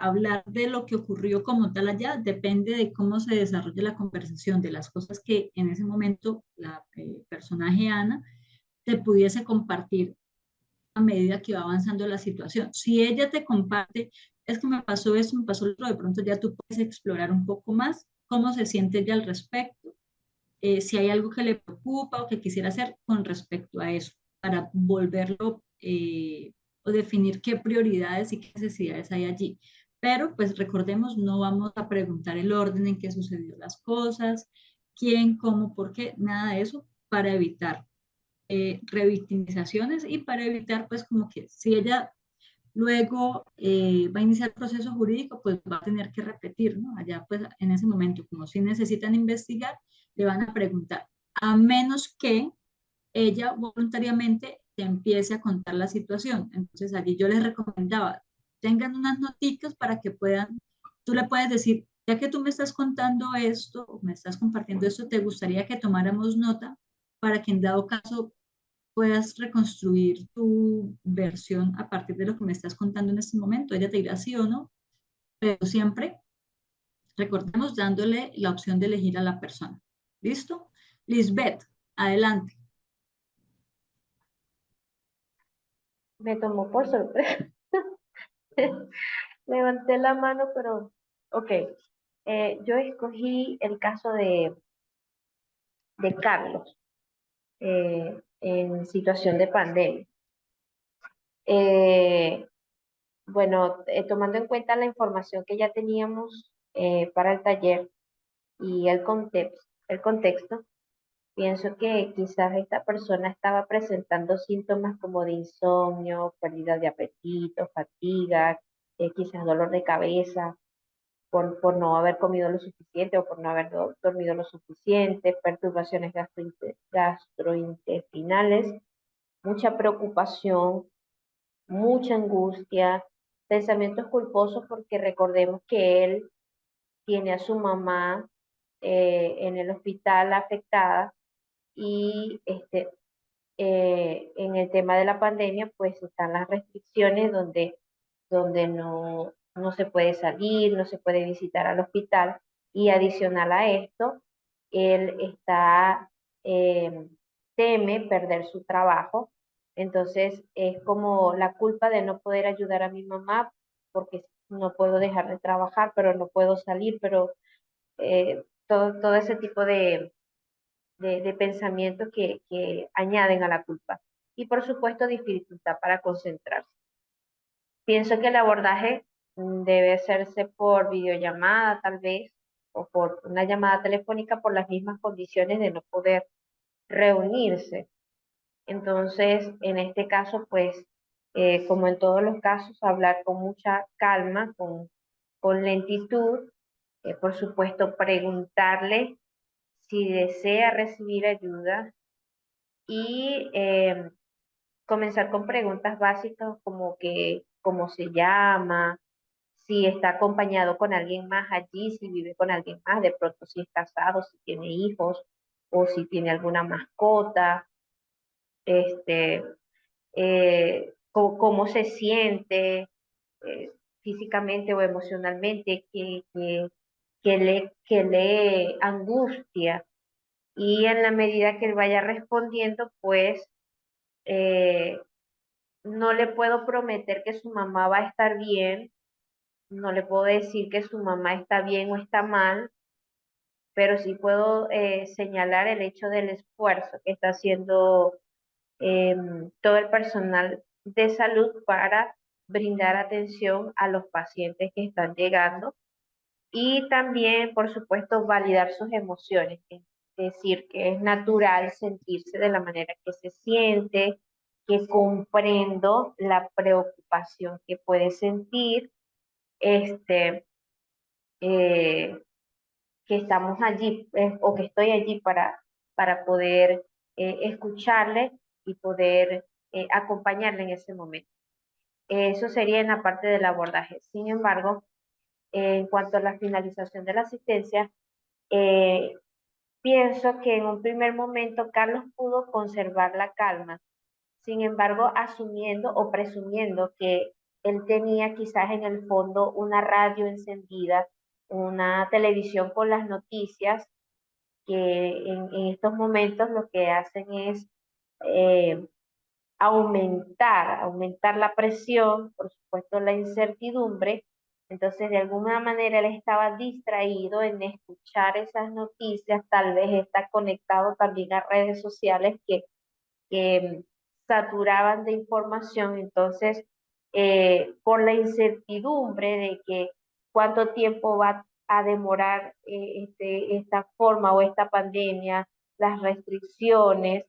hablar de lo que ocurrió como tal allá depende de cómo se desarrolle la conversación, de las cosas que en ese momento la personaje Ana te pudiese compartir a medida que va avanzando la situación. Si ella te comparte, es que me pasó esto, me pasó lo otro, de pronto ya tú puedes explorar un poco más cómo se siente ella al respecto, si hay algo que le preocupa o que quisiera hacer con respecto a eso, para volverlo o definir qué prioridades y qué necesidades hay allí. Pero pues recordemos, no vamos a preguntar el orden en que sucedió las cosas, quién, cómo, por qué, nada de eso, para evitar revictimizaciones y para evitar pues como que si ella luego va a iniciar el proceso jurídico, pues va a tener que repetir, ¿no? Allá pues en ese momento, como si necesitan investigar, le van a preguntar, a menos que ella voluntariamente te empiece a contar la situación. Entonces allí yo les recomendaba, tengan unas noticas para que puedan, tú le puedes decir, ya que tú me estás contando esto, me estás compartiendo esto, te gustaría que tomáramos nota para que en dado caso puedas reconstruir tu versión a partir de lo que me estás contando en este momento. Ella te dirá sí o no, pero siempre recordemos dándole la opción de elegir a la persona. ¿Listo? Lisbeth, adelante. Me tomó por sorpresa. Levanté la mano, pero ok. Yo escogí el caso de Carlos en situación de pandemia. Bueno, tomando en cuenta la información que ya teníamos para el taller y el contexto, pienso que quizás esta persona estaba presentando síntomas como de insomnio, pérdida de apetito, fatiga, quizás dolor de cabeza por no haber comido lo suficiente o por no haber dormido lo suficiente, perturbaciones gastrointestinales, mucha preocupación, mucha angustia, pensamientos culposos porque recordemos que él tiene a su mamá en el hospital afectada y en el tema de la pandemia pues están las restricciones donde no se puede salir, no se puede visitar al hospital y adicional a esto, él eh, teme perder su trabajo, entonces es como la culpa de no poder ayudar a mi mamá porque no puedo dejar de trabajar, pero no puedo salir, pero todo ese tipo de pensamientos que añaden a la culpa. Y por supuesto dificultad para concentrarse. Pienso que el abordaje debe hacerse por videollamada tal vez, o por una llamada telefónica por las mismas condiciones de no poder reunirse. Entonces, en este caso, pues, como en todos los casos, hablar con mucha calma, con lentitud, por supuesto, preguntarle si desea recibir ayuda y comenzar con preguntas básicas como que cómo se llama, si está acompañado con alguien más allí, si vive con alguien más, de pronto si es casado, si tiene hijos o si tiene alguna mascota, este, cómo se siente físicamente o emocionalmente, que le angustia. Y en la medida que él vaya respondiendo, pues eh, no le puedo prometer que su mamá va a estar bien, no le puedo decir que su mamá está bien o está mal, pero sí puedo señalar el hecho del esfuerzo que está haciendo todo el personal de salud para brindar atención a los pacientes que están llegando y también, por supuesto, validar sus emociones, es decir, que es natural sentirse de la manera que se siente, que comprendo la preocupación que puede sentir, este, eh, que estamos allí o que estoy allí para poder escucharle y poder acompañarle en ese momento. Eso sería en la parte del abordaje. Sin embargo, en cuanto a la finalización de la asistencia, eh, pienso que en un primer momento Carlos pudo conservar la calma, sin embargo, asumiendo o presumiendo que él tenía quizás en el fondo una radio encendida, una televisión con las noticias, que en estos momentos lo que hacen es eh, aumentar la presión, por supuesto la incertidumbre. Entonces, de alguna manera él estaba distraído en escuchar esas noticias, tal vez está conectado también a redes sociales que saturaban de información. Entonces, por la incertidumbre de que cuánto tiempo va a demorar esta forma o esta pandemia, las restricciones,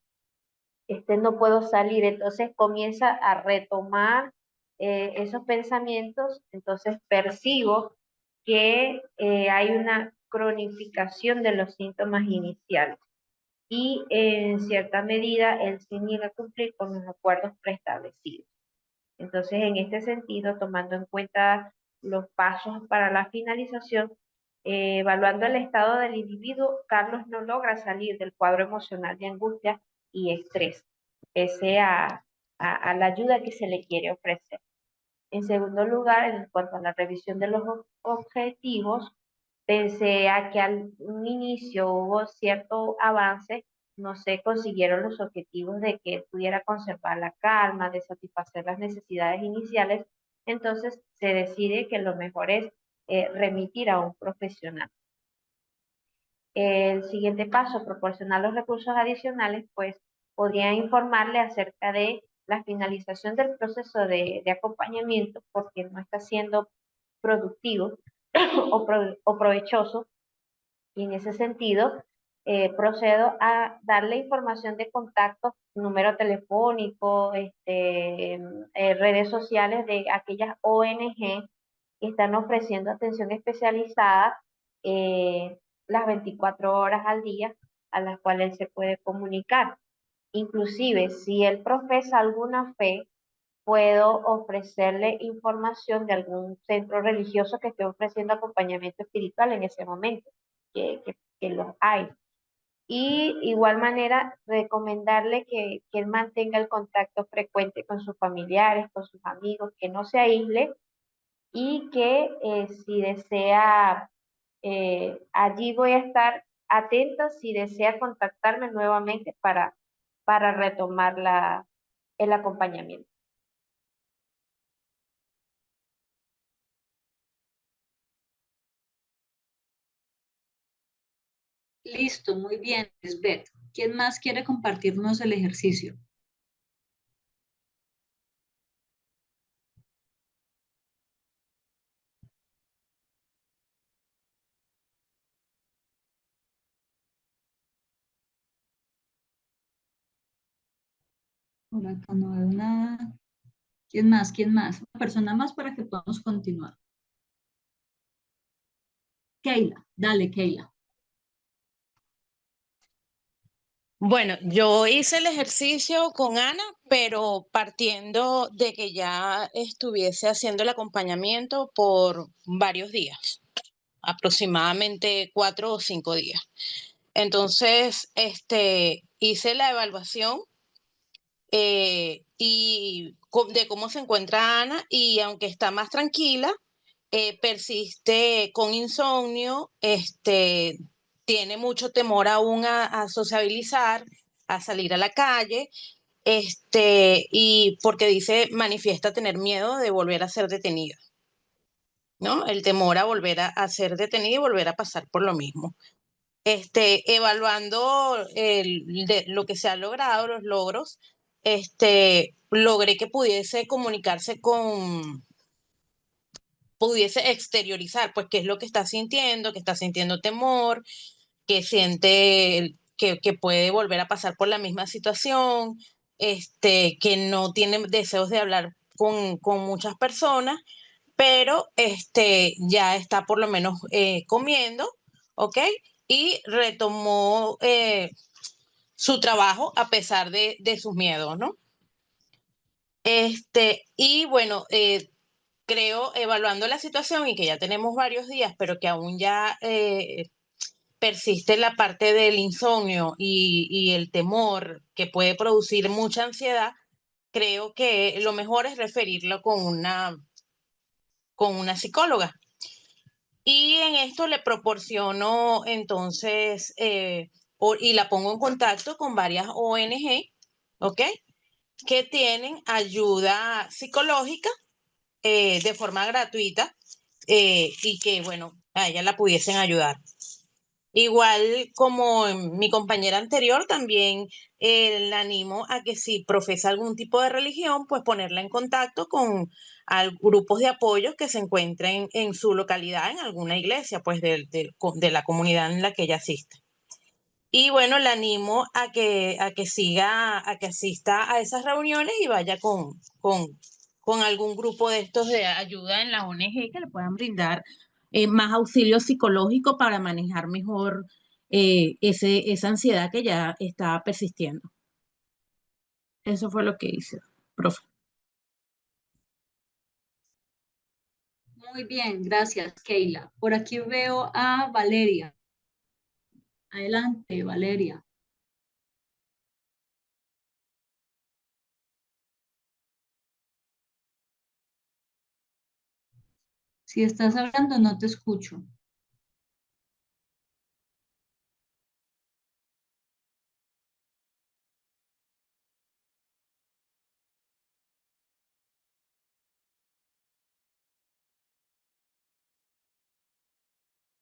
no puedo salir, entonces comienza a retomar esos pensamientos, entonces percibo que hay una cronificación de los síntomas iniciales y en cierta medida él se niega a cumplir con los acuerdos preestablecidos. Entonces, en este sentido, tomando en cuenta los pasos para la finalización, evaluando el estado del individuo, Carlos no logra salir del cuadro emocional de angustia y estrés, pese a la ayuda que se le quiere ofrecer. En segundo lugar, en cuanto a la revisión de los objetivos, pensé a que al un inicio hubo cierto avance, no se consiguieron los objetivos de que pudiera conservar la calma, de satisfacer las necesidades iniciales, entonces se decide que lo mejor es remitir a un profesional. El siguiente paso, proporcionar los recursos adicionales, pues podría informarle acerca de la finalización del proceso de acompañamiento porque no está siendo productivo o provechoso, y en ese sentido procedo a darle información de contacto, número telefónico, redes sociales de aquellas ONG que están ofreciendo atención especializada las 24 horas al día a las cuales él se puede comunicar. Inclusive, si él profesa alguna fe, puedo ofrecerle información de algún centro religioso que esté ofreciendo acompañamiento espiritual en ese momento, que los hay. Y igual manera, recomendarle que él mantenga el contacto frecuente con sus familiares, con sus amigos, que no se aísle y que si desea, allí voy a estar atenta si desea contactarme nuevamente para retomar el acompañamiento. Listo, muy bien, Lisbeth. ¿Quién más quiere compartirnos el ejercicio? Por acá no veo nada. ¿Quién más? ¿Quién más? Una persona más para que podamos continuar. Keila, dale, Keila. Bueno, yo hice el ejercicio con Ana, pero partiendo de que ya estuviese haciendo el acompañamiento por varios días, aproximadamente 4 o 5 días. Entonces, hice la evaluación de cómo se encuentra Ana y aunque está más tranquila, persiste con insomnio, tiene mucho temor aún a sociabilizar, a salir a la calle, y porque manifiesta tener miedo de volver a ser detenida, ¿no? El temor a volver a ser detenida y volver a pasar por lo mismo. evaluando lo que se ha logrado, los logros, logré que pudiese exteriorizar, pues, qué es lo que está sintiendo temor, que siente que puede volver a pasar por la misma situación, que no tiene deseos de hablar con muchas personas, pero ya está por lo menos comiendo, ¿ok? Y retomó su trabajo a pesar de sus miedos, ¿no? Y bueno, creo, evaluando la situación y que ya tenemos varios días, pero que aún ya persiste la parte del insomnio y el temor que puede producir mucha ansiedad, creo que lo mejor es referirlo con una psicóloga. Y en esto le proporciono entonces, y la pongo en contacto con varias ONG, ¿ok? Que tienen ayuda psicológica de forma gratuita y que, bueno, a ella la pudiesen ayudar. Igual como en mi compañera anterior, también la animo a que si profesa algún tipo de religión, pues ponerla en contacto con grupos de apoyo que se encuentren en su localidad, en alguna iglesia, pues de la comunidad en la que ella asiste. Y bueno, la animo a que a que asista a esas reuniones y vaya con algún grupo de estos de ayuda en la ONG que le puedan brindar más auxilio psicológico para manejar mejor esa ansiedad que ya está persistiendo. Eso fue lo que hice, profe. Muy bien, gracias, Keila. Por aquí veo a Valeria. Adelante, Valeria. Si estás hablando, no te escucho.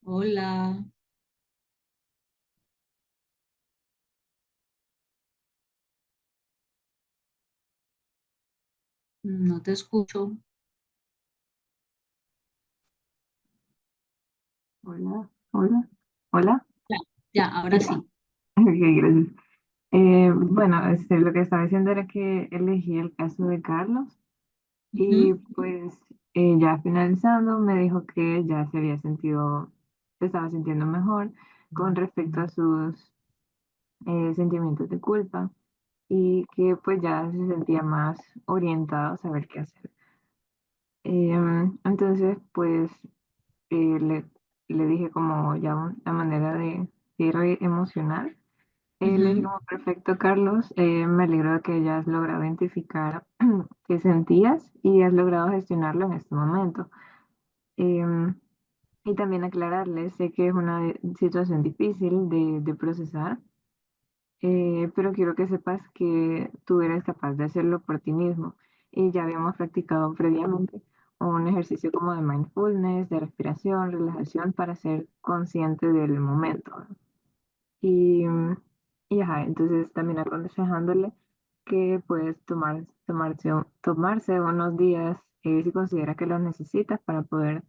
Hola. No te escucho. Hola, hola, hola. Ya, ya, ahora sí. Ok, gracias. Bueno, lo que estaba diciendo era que elegí el caso de Carlos y pues ya finalizando me dijo que ya se estaba sintiendo mejor con respecto a sus sentimientos de culpa y que pues ya se sentía más orientado a saber qué hacer. Entonces, pues eh, le, le dije como ya una manera de cierre emocional. Le dije como, perfecto, Carlos, me alegro de que hayas logrado identificar qué sentías y has logrado gestionarlo en este momento. Em, y también aclararle, sé que es una situación difícil de procesar, pero quiero que sepas que tú eres capaz de hacerlo por ti mismo. Y ya habíamos practicado previamente un ejercicio como de mindfulness, de respiración, relajación, para ser consciente del momento. Y, ajá, entonces también aconsejándole que puedes tomarse unos días si considera que los necesitas para poder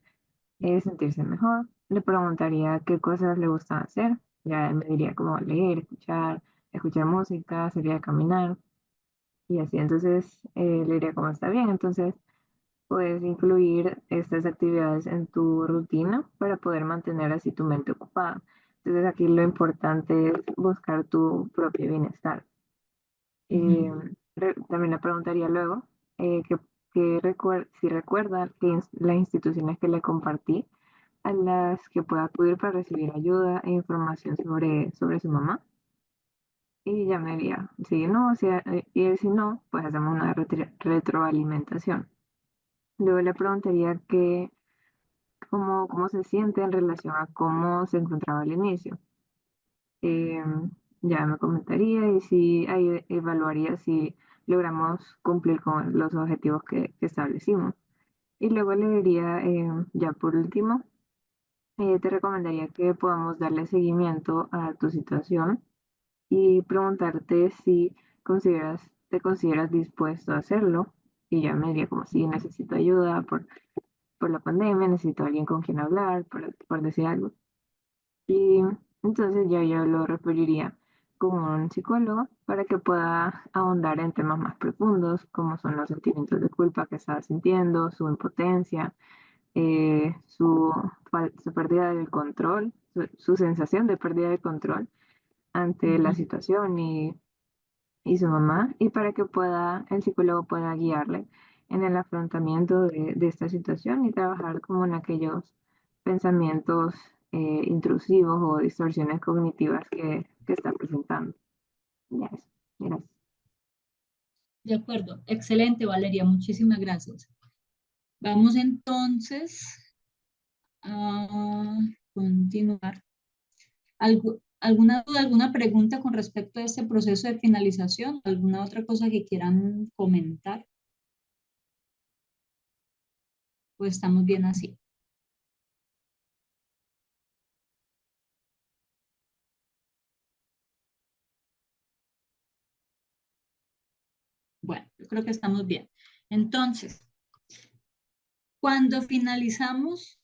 sentirse mejor. Le preguntaría qué cosas le gustan hacer. Ya él me diría como leer, escuchar música, salir a caminar y así. Entonces le diría como está bien. Entonces puedes incluir estas actividades en tu rutina para poder mantener así tu mente ocupada. Entonces aquí lo importante es buscar tu propio bienestar. También le preguntaría luego si recuerda las instituciones que le compartí a las que pueda acudir para recibir ayuda e información sobre su mamá. Y ya me diría, si no, y si no, pues hacemos una retroalimentación. Luego le preguntaría cómo se siente en relación a cómo se encontraba al inicio. Eh, ya me comentaría y si ahí evaluaría si logramos cumplir con los objetivos que establecimos. Y luego le diría, ya por último, te recomendaría que podamos darle seguimiento a tu situación y preguntarte si te consideras dispuesto a hacerlo. Y ya me diría como si necesito ayuda por la pandemia, necesito alguien con quien hablar, por decir algo. Y entonces ya yo lo referiría con un psicólogo para que pueda ahondar en temas más profundos, como son los sentimientos de culpa que estaba sintiendo, su impotencia, su pérdida del control, su sensación de pérdida de control ante la situación y su mamá, y para que el psicólogo pueda guiarle en el afrontamiento de esta situación y trabajar como en aquellos pensamientos intrusivos o distorsiones cognitivas que está presentando. Ya eso, gracias. De acuerdo, excelente, Valeria, muchísimas gracias. Vamos entonces a continuar. ¿Alguna duda, alguna pregunta con respecto a este proceso de finalización? ¿Alguna otra cosa que quieran comentar? Pues estamos bien así. Bueno, yo creo que estamos bien. Entonces, cuando finalizamos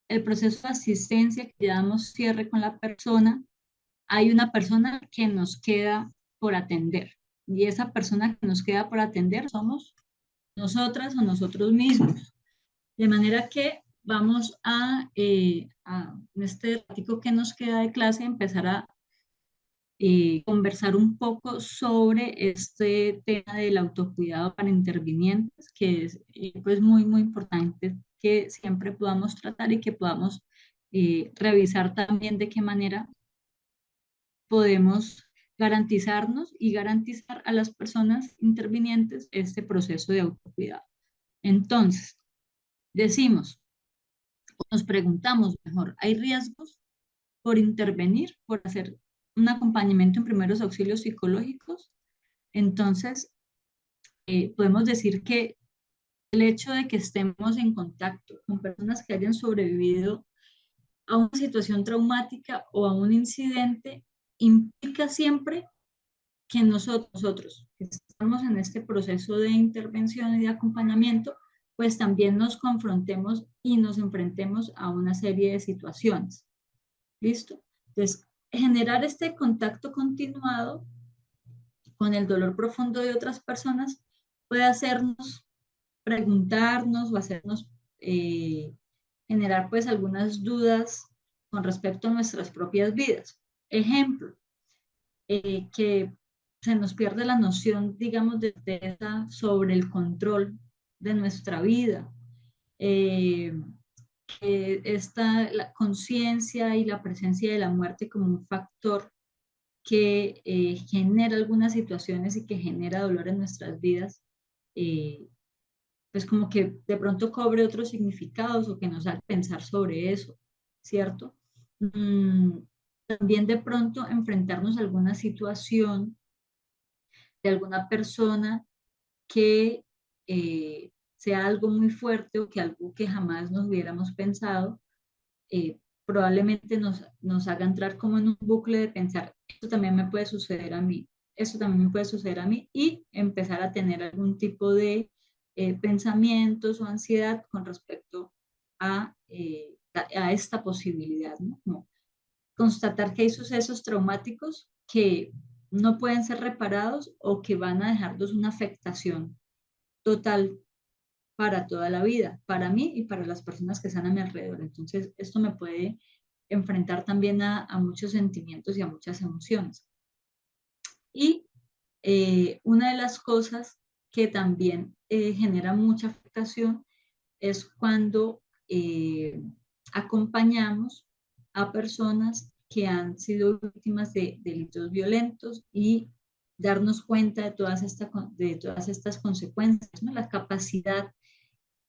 el proceso de asistencia, que damos cierre con la persona, hay una persona que nos queda por atender. Y esa persona que nos queda por atender somos nosotras o nosotros mismos. De manera que vamos en este ratico que nos queda de clase, empezar a conversar un poco sobre este tema del autocuidado para intervinientes, que es pues muy importante que siempre podamos tratar y que podamos revisar también de qué manera podemos garantizarnos y garantizar a las personas intervinientes este proceso de autocuidado. Entonces, decimos, nos preguntamos mejor, ¿hay riesgos por intervenir, por hacer un acompañamiento en primeros auxilios psicológicos? Entonces, podemos decir que el hecho de que estemos en contacto con personas que hayan sobrevivido a una situación traumática o a un incidente implica siempre que nosotros que estamos en este proceso de intervención y de acompañamiento, pues también nos confrontemos y nos enfrentemos a una serie de situaciones. ¿Listo? Entonces, generar este contacto continuado con el dolor profundo de otras personas puede hacernos preguntarnos o hacernos generar pues algunas dudas con respecto a nuestras propias vidas. Ejemplo, que se nos pierde la noción, digamos, de esa sobre el control de nuestra vida. La conciencia y la presencia de la muerte como un factor que genera algunas situaciones y que genera dolor en nuestras vidas, pues como que de pronto cobre otros significados o que nos haga pensar sobre eso, ¿cierto? También de pronto enfrentarnos a alguna situación de alguna persona que sea algo muy fuerte o que algo que jamás nos hubiéramos pensado, probablemente nos haga entrar como en un bucle de pensar, esto también me puede suceder a mí, esto también me puede suceder a mí, y empezar a tener algún tipo de pensamientos o ansiedad con respecto a esta posibilidad, ¿no? Como constatar que hay sucesos traumáticos que no pueden ser reparados o que van a dejarnos una afectación total para toda la vida, para mí y para las personas que están a mi alrededor. Entonces, esto me puede enfrentar también a muchos sentimientos y a muchas emociones. Y una de las cosas que también genera mucha afectación es cuando acompañamos a personas que han sido víctimas de delitos violentos y darnos cuenta de todas estas consecuencias, ¿no? La capacidad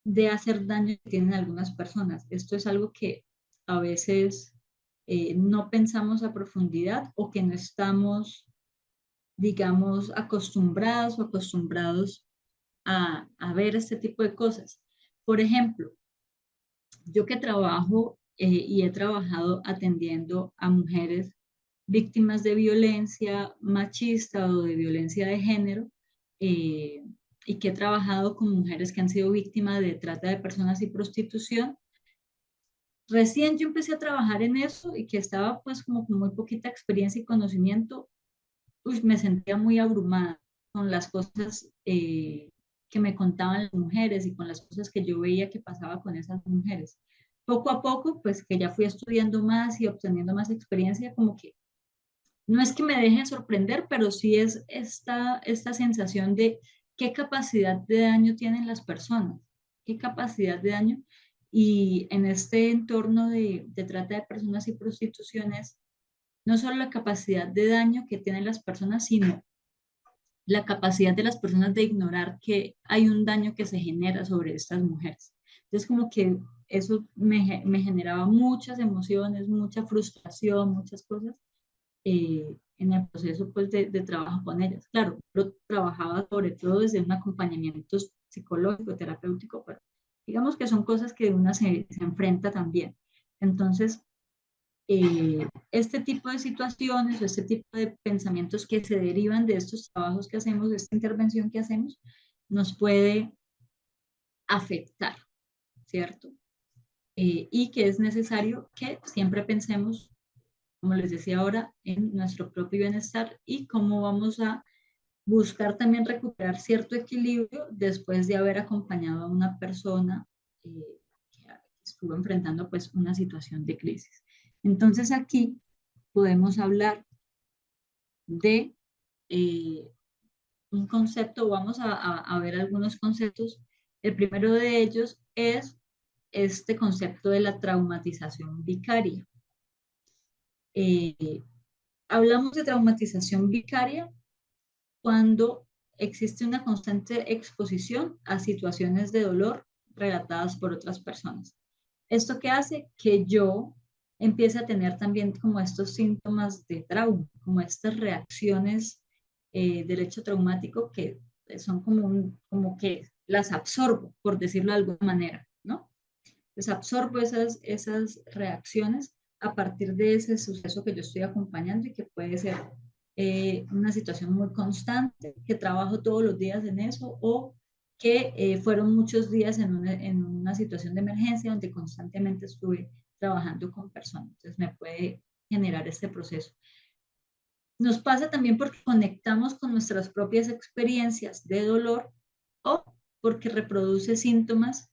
de hacer daño que tienen algunas personas. Esto es algo que a veces no pensamos a profundidad o que no estamos, digamos, acostumbrados a ver este tipo de cosas. Por ejemplo, yo que trabajo y he trabajado atendiendo a mujeres víctimas de violencia machista o de violencia de género, y que he trabajado con mujeres que han sido víctimas de trata de personas y prostitución. Recién yo empecé a trabajar en eso y que estaba pues como con muy poquita experiencia y conocimiento, me sentía muy abrumada con las cosas que me contaban las mujeres y con las cosas que yo veía que pasaba con esas mujeres. Poco a poco, pues que ya fui estudiando más y obteniendo más experiencia, como que no es que me deje sorprender, pero sí es esta sensación de qué capacidad de daño tienen las personas, qué capacidad de daño. Y en este entorno de trata de personas y prostituciones, no solo la capacidad de daño que tienen las personas, sino la capacidad de las personas de ignorar que hay un daño que se genera sobre estas mujeres. Entonces, como que eso me generaba muchas emociones, mucha frustración, muchas cosas en el proceso pues, de trabajo con ellas. Claro, yo trabajaba sobre todo desde un acompañamiento psicológico, terapéutico, pero digamos que son cosas que una se enfrenta también. Entonces, este tipo de situaciones o este tipo de pensamientos que se derivan de estos trabajos que hacemos, de esta intervención que hacemos, nos puede afectar, ¿cierto? Y que es necesario que siempre pensemos, como les decía ahora, en nuestro propio bienestar y cómo vamos a buscar también recuperar cierto equilibrio después de haber acompañado a una persona que estuvo enfrentando pues una situación de crisis. Entonces aquí podemos hablar de un concepto, vamos a ver algunos conceptos. El primero de ellos es este concepto de la traumatización vicaria. Hablamos de traumatización vicaria cuando existe una constante exposición a situaciones de dolor relatadas por otras personas. ¿Esto qué hace? Que yo empiece a tener también como estos síntomas de trauma, como estas reacciones del hecho traumático que son como que las absorbo, por decirlo de alguna manera, ¿no? Entonces absorbo esas reacciones a partir de ese suceso que yo estoy acompañando y que puede ser una situación muy constante, que trabajo todos los días en eso, o que fueron muchos días en una situación de emergencia donde constantemente estuve trabajando con personas. Entonces me puede generar este proceso. Nos pasa también porque conectamos con nuestras propias experiencias de dolor o porque reproduce síntomas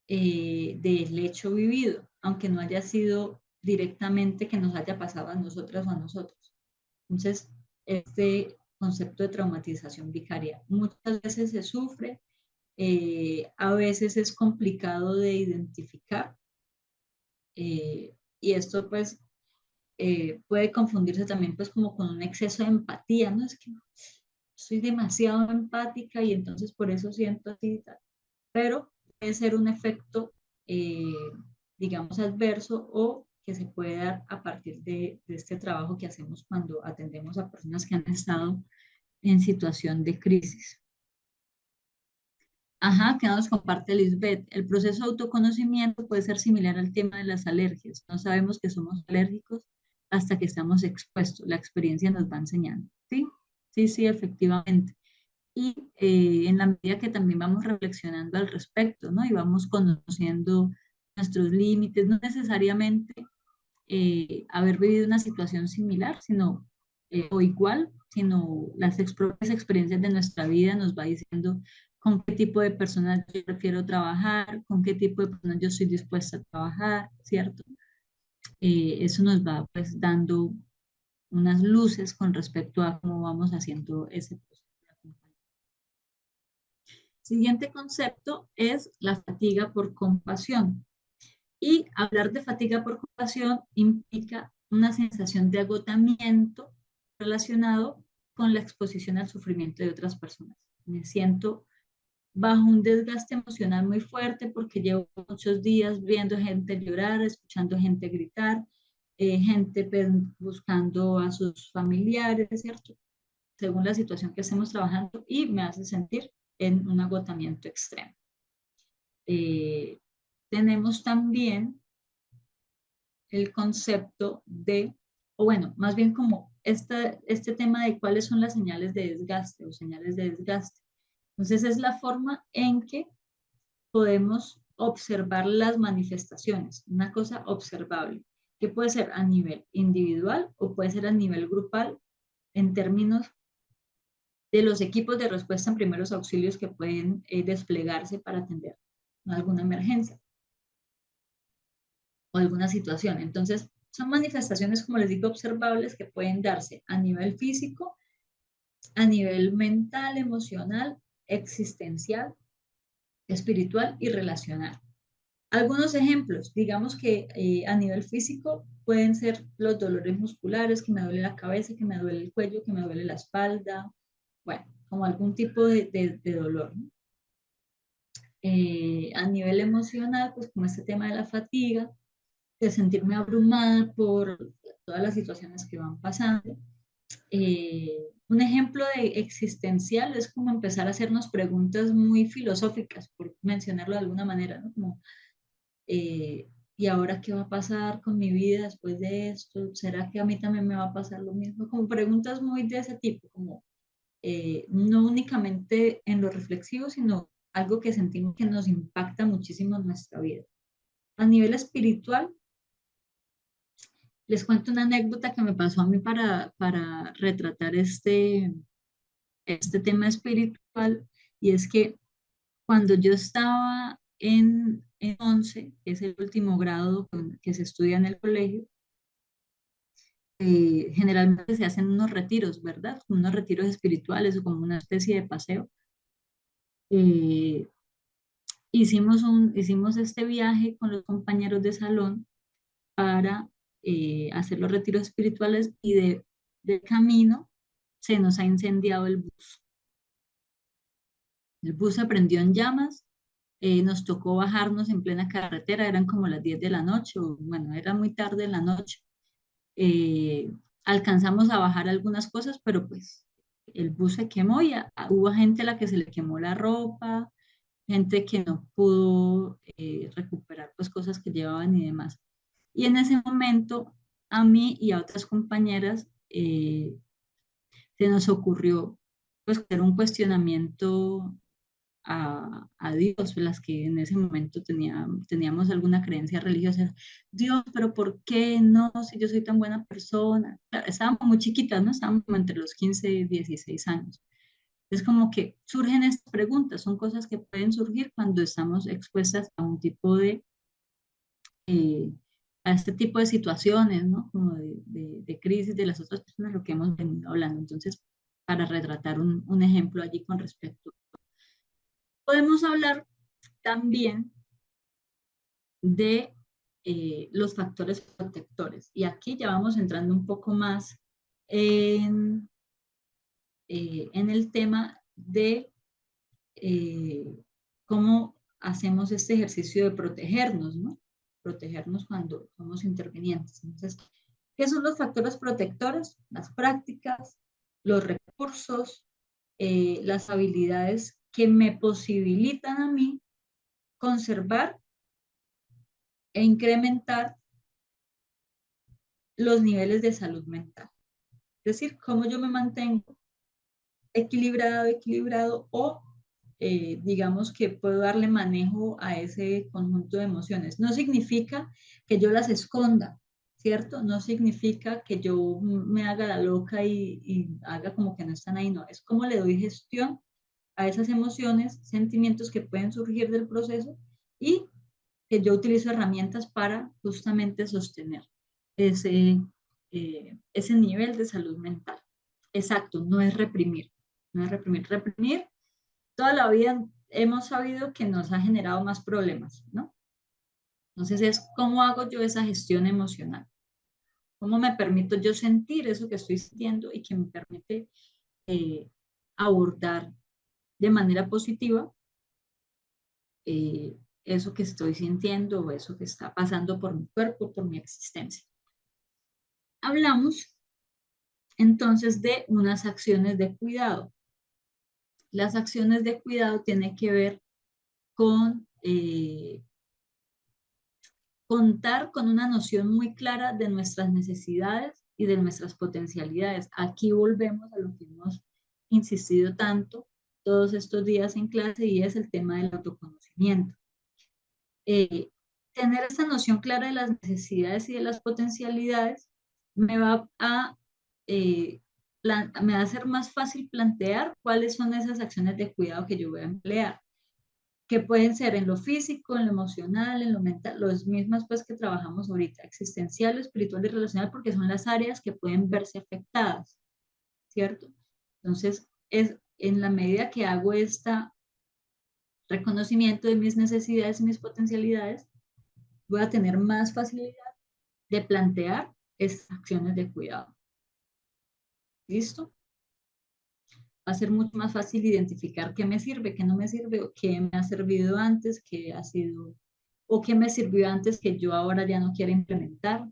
del hecho vivido, aunque no haya sido directamente que nos haya pasado a nosotras o a nosotros. Entonces, este concepto de traumatización vicaria muchas veces se sufre, a veces es complicado de identificar, y esto pues puede confundirse también pues como con un exceso de empatía, ¿no? Es que soy demasiado empática y entonces por eso siento así y tal. Pero puede ser un efecto, digamos, adverso o que se puede dar a partir de este trabajo que hacemos cuando atendemos a personas que han estado en situación de crisis. Ajá, que nos comparte Lisbeth. El proceso de autoconocimiento puede ser similar al tema de las alergias. No sabemos que somos alérgicos hasta que estamos expuestos. La experiencia nos va enseñando. ¿Sí? Sí, sí, efectivamente. Y en la medida que también vamos reflexionando al respecto, ¿no? Y vamos conociendo nuestros límites, no necesariamente haber vivido una situación similar, sino, o igual, sino las propias experiencias de nuestra vida nos va diciendo con qué tipo de personas yo prefiero trabajar, con qué tipo de personas yo estoy dispuesta a trabajar, ¿cierto? Eso nos va pues dando unas luces con respecto a cómo vamos haciendo ese proceso. Siguiente concepto es la fatiga por compasión. Y hablar de fatiga por compasión implica una sensación de agotamiento relacionado con la exposición al sufrimiento de otras personas. Me siento bajo un desgaste emocional muy fuerte porque llevo muchos días viendo gente llorar, escuchando gente gritar, gente buscando a sus familiares, ¿cierto? Según la situación que estemos trabajando, y me hace sentir en un agotamiento extremo. Tenemos también el concepto de, o bueno, más bien como este tema de cuáles son las señales de desgaste o señales de desgaste. Entonces es la forma en que podemos observar las manifestaciones, una cosa observable, que puede ser a nivel individual o puede ser a nivel grupal en términos de los equipos de respuesta en primeros auxilios que pueden desplegarse para atender alguna emergencia o alguna situación. Entonces, son manifestaciones, como les digo, observables que pueden darse a nivel físico, a nivel mental, emocional, existencial, espiritual y relacional. Algunos ejemplos, digamos que a nivel físico pueden ser los dolores musculares, que me duele la cabeza, que me duele el cuello, que me duele la espalda, bueno, como algún tipo de dolor, ¿no? A nivel emocional, pues como este tema de la fatiga, de sentirme abrumada por todas las situaciones que van pasando. Un ejemplo de existencial es como empezar a hacernos preguntas muy filosóficas, por mencionarlo de alguna manera, ¿no? Como, ¿y ahora qué va a pasar con mi vida después de esto? ¿Será que a mí también me va a pasar lo mismo? Como preguntas muy de ese tipo, como no únicamente en lo reflexivo, sino algo que sentimos que nos impacta muchísimo en nuestra vida. A nivel espiritual, les cuento una anécdota que me pasó a mí para retratar este tema espiritual, y es que cuando yo estaba en 11, que es el último grado que se estudia en el colegio, generalmente se hacen unos retiros, ¿verdad? Unos retiros espirituales o como una especie de paseo. Hicimos este viaje con los compañeros de salón para hacer los retiros espirituales y de camino se nos ha incendiado el bus. El bus se prendió en llamas, nos tocó bajarnos en plena carretera, eran como las 10 de la noche, o, bueno, era muy tarde en la noche. Alcanzamos a bajar algunas cosas, pero pues el bus se quemó y hubo gente a la que se le quemó la ropa, gente que no pudo recuperar pues cosas que llevaban y demás. Y en ese momento a mí y a otras compañeras se nos ocurrió pues hacer un cuestionamiento a Dios, las que en ese momento teníamos alguna creencia religiosa. Dios, pero ¿por qué no? Si yo soy tan buena persona. Estábamos muy chiquitas, ¿no? Estábamos entre los 15 y 16 años. Es como que surgen estas preguntas, son cosas que pueden surgir cuando estamos expuestas a un tipo a este tipo de situaciones, ¿no? Como de crisis de las otras personas, lo que hemos venido hablando. Entonces, para retratar un ejemplo allí con respecto. Podemos hablar también de los factores protectores. Y aquí ya vamos entrando un poco más en el tema de cómo hacemos este ejercicio de protegernos, ¿no? Protegernos cuando somos intervenientes. Entonces, ¿qué son los factores protectores? Las prácticas, los recursos, las habilidades que me posibilitan a mí conservar e incrementar los niveles de salud mental. Es decir, cómo yo me mantengo equilibrado o digamos que puedo darle manejo a ese conjunto de emociones. No significa que yo las esconda, ¿cierto? No significa que yo me haga la loca y haga como que no están ahí, no. Es como le doy gestión a esas emociones, sentimientos que pueden surgir del proceso y que yo utilizo herramientas para justamente sostener ese nivel de salud mental. Exacto, no es reprimir, no es reprimir. Reprimir, toda la vida hemos sabido que nos ha generado más problemas, ¿no? Entonces es cómo hago yo esa gestión emocional, cómo me permito yo sentir eso que estoy sintiendo y que me permite abordar de manera positiva eso que estoy sintiendo o eso que está pasando por mi cuerpo, por mi existencia. Hablamos entonces de unas acciones de cuidado. Las acciones de cuidado tienen que ver con contar con una noción muy clara de nuestras necesidades y de nuestras potencialidades. Aquí volvemos a lo que hemos insistido tanto todos estos días en clase y es el tema del autoconocimiento. Tener esta noción clara de las necesidades y de las potencialidades me va a hacer más fácil plantear cuáles son esas acciones de cuidado que yo voy a emplear, que pueden ser en lo físico, en lo emocional, en lo mental, los mismos pues que trabajamos ahorita, existencial, espiritual y relacional, porque son las áreas que pueden verse afectadas, ¿cierto? Entonces, es en la medida que hago este reconocimiento de mis necesidades y mis potencialidades, voy a tener más facilidad de plantear estas acciones de cuidado. ¿Listo? Va a ser mucho más fácil identificar qué me sirve, qué no me sirve, o qué me ha servido antes, qué ha sido, o qué me sirvió antes que yo ahora ya no quiero implementar,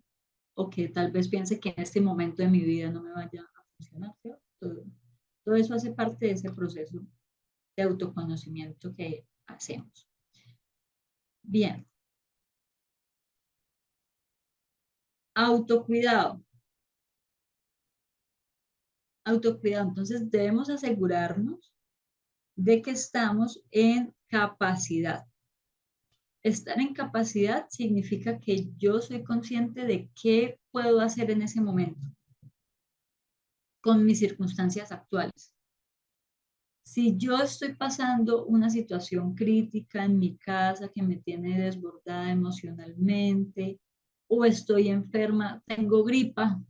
o que tal vez piense que en este momento de mi vida no me vaya a funcionar. ¿Sí? Todo eso hace parte de ese proceso de autoconocimiento que hacemos. Bien. Autocuidado. Autocuidado. Entonces debemos asegurarnos de que estamos en capacidad. Estar en capacidad significa que yo soy consciente de qué puedo hacer en ese momento con mis circunstancias actuales. Si yo estoy pasando una situación crítica en mi casa que me tiene desbordada emocionalmente o estoy enferma, tengo gripa,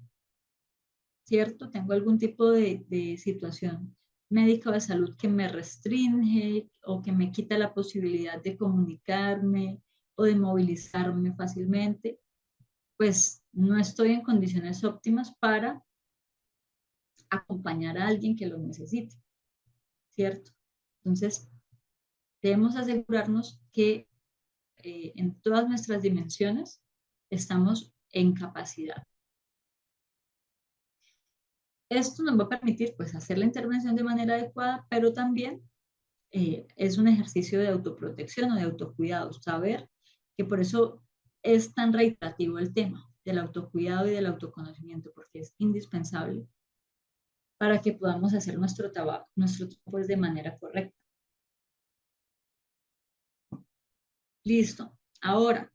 ¿cierto? Tengo algún tipo de situación médica o de salud que me restringe o que me quita la posibilidad de comunicarme o de movilizarme fácilmente, pues no estoy en condiciones óptimas para acompañar a alguien que lo necesite, ¿cierto? Entonces, debemos asegurarnos que en todas nuestras dimensiones estamos en capacidad. Esto nos va a permitir pues hacer la intervención de manera adecuada, pero también es un ejercicio de autoprotección o de autocuidado, saber que por eso es tan reiterativo el tema del autocuidado y del autoconocimiento, porque es indispensable para que podamos hacer nuestro trabajo pues, de manera correcta. Listo. Ahora,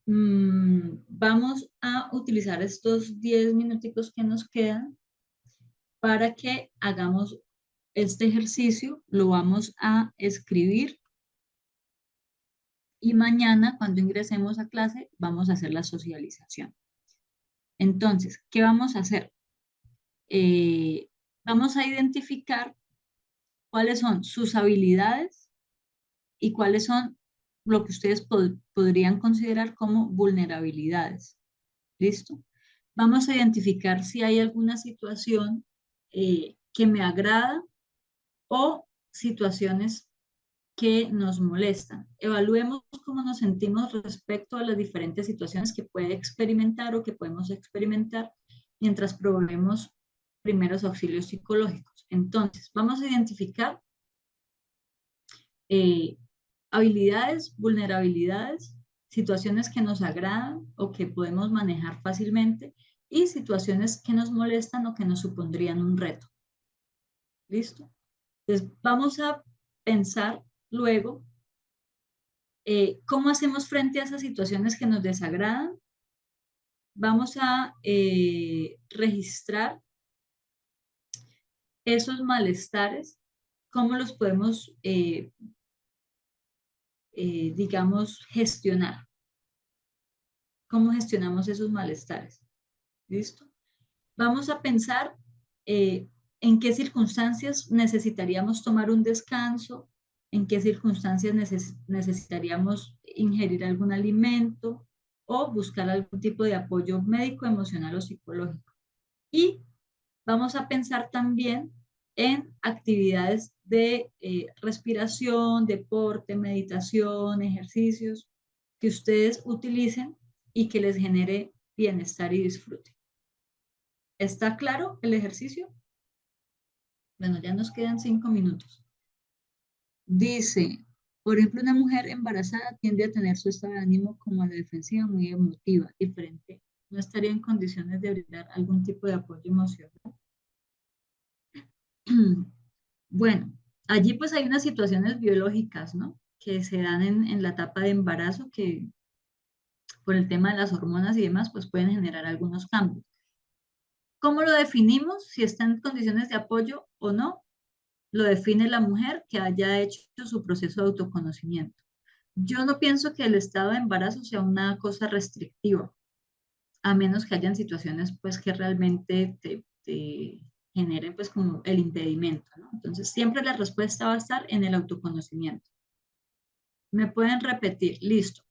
vamos a utilizar estos 10 minuticos que nos quedan para que hagamos este ejercicio. Lo vamos a escribir y mañana cuando ingresemos a clase vamos a hacer la socialización. Entonces, ¿qué vamos a hacer? Vamos a identificar cuáles son sus habilidades y cuáles son lo que ustedes podrían considerar como vulnerabilidades. ¿Listo? Vamos a identificar si hay alguna situación que me agrada o situaciones que nos molestan. Evaluemos cómo nos sentimos respecto a las diferentes situaciones que puede experimentar o que podemos experimentar mientras probemos primeros auxilios psicológicos. Entonces, vamos a identificar habilidades, vulnerabilidades, situaciones que nos agradan o que podemos manejar fácilmente y situaciones que nos molestan o que nos supondrían un reto. ¿Listo? Entonces, vamos a pensar luego cómo hacemos frente a esas situaciones que nos desagradan. Vamos a registrar esos malestares, cómo los podemos, digamos, gestionar. ¿Cómo gestionamos esos malestares? ¿Listo? Vamos a pensar en qué circunstancias necesitaríamos tomar un descanso, en qué circunstancias necesitaríamos ingerir algún alimento o buscar algún tipo de apoyo médico, emocional o psicológico. Y vamos a pensar también en actividades de respiración, deporte, meditación, ejercicios que ustedes utilicen y que les genere bienestar y disfrute. ¿Está claro el ejercicio? Bueno, ya nos quedan 5 minutos. Dice, por ejemplo, una mujer embarazada tiende a tener su estado de ánimo como a la defensiva, muy emotiva, diferente. No estaría en condiciones de brindar algún tipo de apoyo emocional. Bueno, allí pues hay unas situaciones biológicas, ¿no? Que se dan en la etapa de embarazo que por el tema de las hormonas y demás, pues pueden generar algunos cambios. ¿Cómo lo definimos? Si está en condiciones de apoyo o no, lo define la mujer que haya hecho su proceso de autoconocimiento. Yo no pienso que el estado de embarazo sea una cosa restrictiva, a menos que hayan situaciones pues que realmente te generen pues como el impedimento, ¿no? Entonces siempre la respuesta va a estar en el autoconocimiento. Me pueden repetir, listo.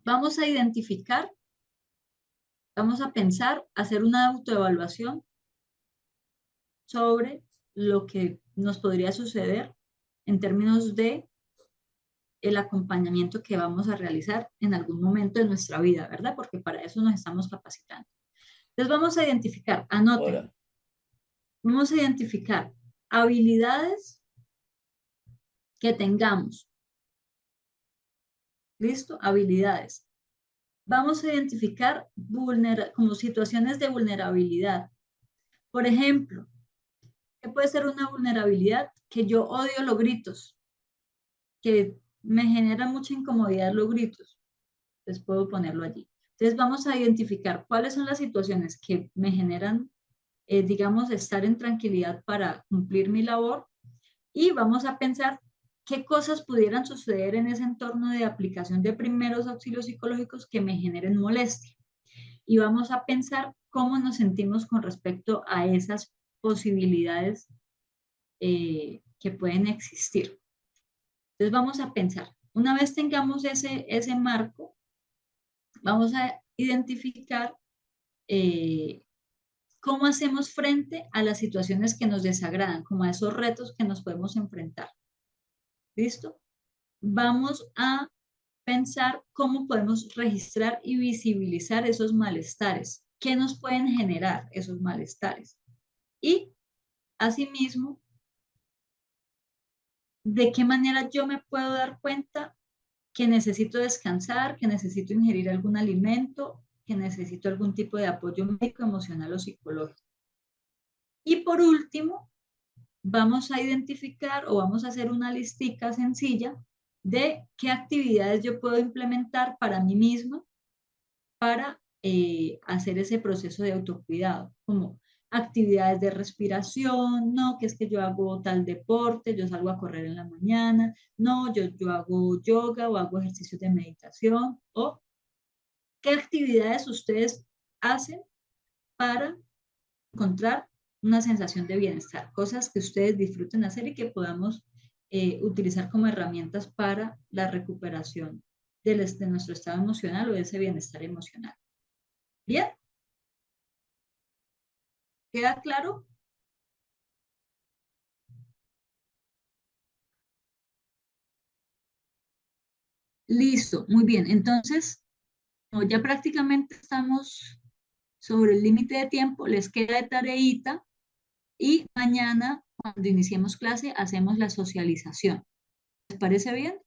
Vamos a identificar, vamos a pensar, hacer una autoevaluación sobre lo que nos podría suceder en términos de el acompañamiento que vamos a realizar en algún momento de nuestra vida, ¿verdad? Porque para eso nos estamos capacitando. Entonces vamos a identificar, anoten, vamos a identificar habilidades que tengamos. ¿Listo? Habilidades. Vamos a identificar como situaciones de vulnerabilidad. Por ejemplo, ¿qué puede ser una vulnerabilidad? Que yo odio los gritos, que me genera mucha incomodidad los gritos. Entonces puedo ponerlo allí. Entonces vamos a identificar cuáles son las situaciones que me generan, digamos, estar en tranquilidad para cumplir mi labor y vamos a pensar qué cosas pudieran suceder en ese entorno de aplicación de primeros auxilios psicológicos que me generen molestia. Y vamos a pensar cómo nos sentimos con respecto a esas posibilidades que pueden existir. Entonces vamos a pensar, una vez tengamos ese marco, vamos a identificar cómo hacemos frente a las situaciones que nos desagradan, como a esos retos que nos podemos enfrentar. ¿Listo? Vamos a pensar cómo podemos registrar y visibilizar esos malestares. ¿Qué nos pueden generar esos malestares? Y, asimismo, ¿de qué manera yo me puedo dar cuenta que necesito descansar, que necesito ingerir algún alimento, que necesito algún tipo de apoyo médico, emocional o psicológico? Y por último, vamos a identificar o vamos a hacer una listica sencilla de qué actividades yo puedo implementar para mí misma para hacer ese proceso de autocuidado, como actividades de respiración, no, que es que yo hago tal deporte, yo salgo a correr en la mañana, no, yo hago yoga o hago ejercicios de meditación, o qué actividades ustedes hacen para encontrar una sensación de bienestar, cosas que ustedes disfruten hacer y que podamos utilizar como herramientas para la recuperación de nuestro estado emocional o de ese bienestar emocional. ¿Bien? ¿Queda claro? Listo, muy bien. Entonces, como ya prácticamente estamos sobre el límite de tiempo, les queda de tareita y mañana, cuando iniciemos clase, hacemos la socialización. ¿Les parece bien?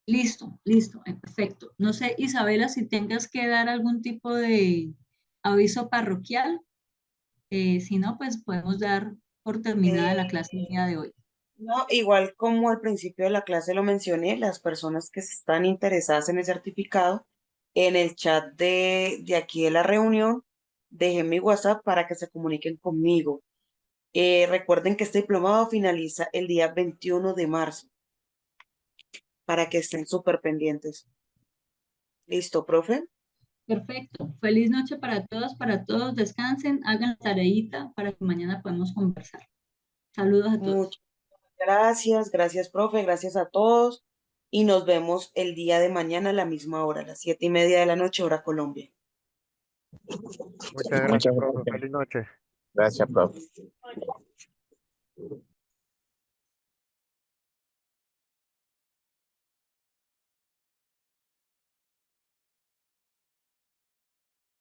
Listo, listo, perfecto. No sé, Isabela, si tengas que dar algún tipo de aviso parroquial, si no, pues podemos dar por terminada la clase el día de hoy. No, igual como al principio de la clase lo mencioné, las personas que están interesadas en el certificado, en el chat de aquí de la reunión, dejen mi WhatsApp para que se comuniquen conmigo. Recuerden que este diplomado finaliza el día 21 de marzo, para que estén súper pendientes. ¿Listo, profe? Perfecto. Feliz noche para todas, para todos. Descansen, hagan la tareita para que mañana podamos conversar. Saludos a todos. Muchas gracias, gracias, profe, gracias a todos. Y nos vemos el día de mañana a la misma hora, a las 7:30 de la noche, hora Colombia. Muchas gracias, profe. Feliz noche. Gracias, profe.